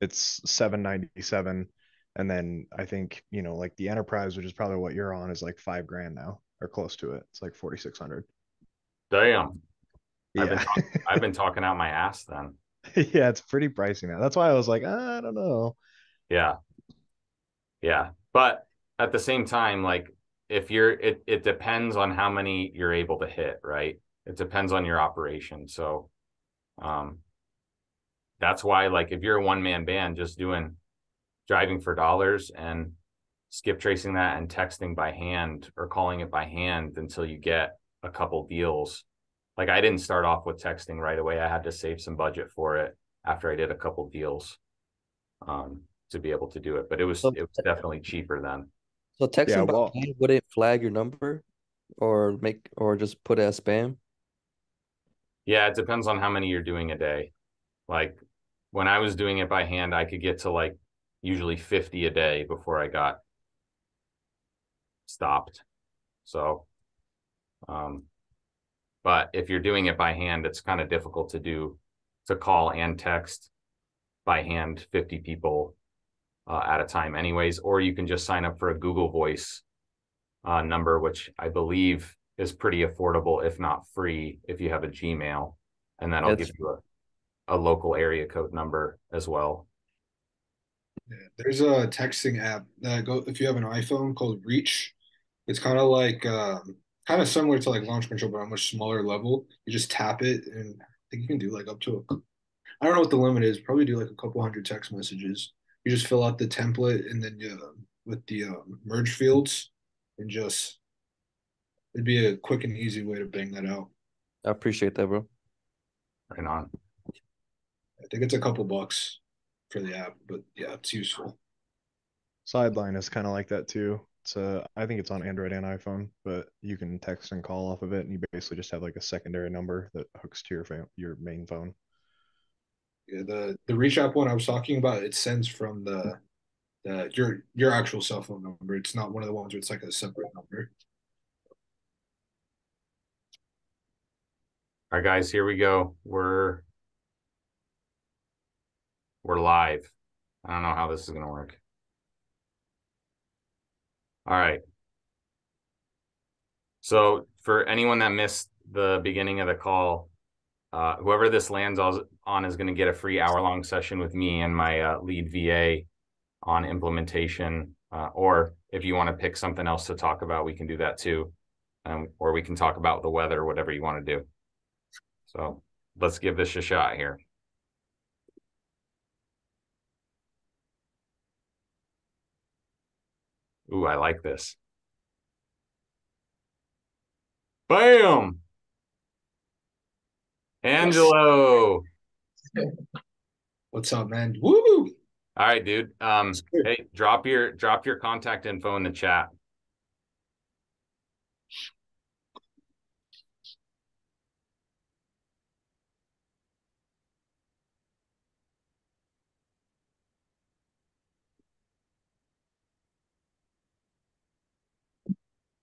[SPEAKER 8] it's $797. And then I think, like the enterprise, which is probably what you're on, is like $5,000 now or close to it. It's like 4,600.
[SPEAKER 1] Damn.
[SPEAKER 8] Yeah.
[SPEAKER 1] I've been talking out my ass then.
[SPEAKER 8] Yeah, it's pretty pricey now. That's why I was like, I don't know.
[SPEAKER 1] Yeah. Yeah. But at the same time, like if it depends on how many you're able to hit, right? It depends on your operation. So that's why, like, if you're a one-man band just doing driving for dollars and skip tracing that and texting by hand or calling it by hand until you get a couple deals. Like, I didn't start off with texting right away. I had to save some budget for it after I did a couple deals to be able to do it. But it was definitely cheaper then.
[SPEAKER 4] So texting by hand wouldn't flag your number or just put it as spam?
[SPEAKER 1] Yeah, it depends on how many you're doing a day. Like when I was doing it by hand, I could get to like usually 50 a day before I got stopped. So, but if you're doing it by hand, it's kind of difficult to call and text by hand 50 people at a time anyways, or you can just sign up for a Google Voice number, which I believe is pretty affordable, if not free, if you have a Gmail, and that'll give you a local area code number as well.
[SPEAKER 6] Yeah, there's a texting app that if you have an iPhone called Reach. It's kind of like kind of similar to like Launch Control, but on a much smaller level. You just tap it, and I think you can do like up to I don't know what the limit is. Probably do like a couple hundred text messages. You just fill out the template, and then with the merge fields, and just it'd be a quick and easy way to bang that out.
[SPEAKER 4] I appreciate that, bro.
[SPEAKER 1] Right on.
[SPEAKER 6] I think it's a couple bucks for the app, but yeah, it's useful.
[SPEAKER 8] Sideline is kind of like that too. So I think it's on Android and iPhone, but you can text and call off of it, and you basically just have like a secondary number that hooks to your main phone.
[SPEAKER 6] Yeah, the Reach app one I was talking about, it sends from your actual cell phone number. It's not one of the ones where it's like a separate number.
[SPEAKER 1] All right, guys, here we go. We're live. I don't know how this is going to work. All right. So for anyone that missed the beginning of the call, whoever this lands on is going to get a free hour-long session with me and my lead VA on implementation. Or if you want to pick something else to talk about, we can do that too. Or we can talk about the weather, whatever you want to do. So let's give this a shot here. Ooh, I like this. Bam! Angelo.
[SPEAKER 6] What's up, man? Woo!
[SPEAKER 1] All right, dude. Hey, drop your contact info in the chat.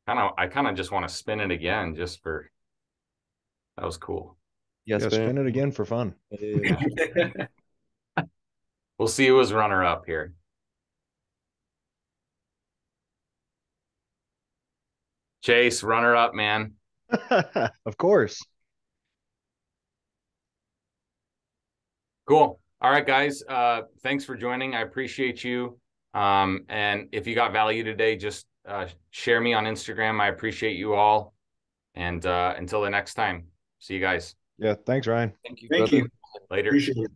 [SPEAKER 1] I kind of just want to spin it again just for that was cool.
[SPEAKER 8] Yeah, spin it again for fun.
[SPEAKER 1] We'll see who was runner up here. Chase, runner up, man.
[SPEAKER 8] Of course.
[SPEAKER 1] Cool. All right, guys. Thanks for joining. I appreciate you. And if you got value today, just share me on Instagram. I appreciate you all. And until the next time, see you guys.
[SPEAKER 8] Yeah, thanks, Ryan.
[SPEAKER 6] Thank you.
[SPEAKER 1] Later.
[SPEAKER 6] Appreciate it.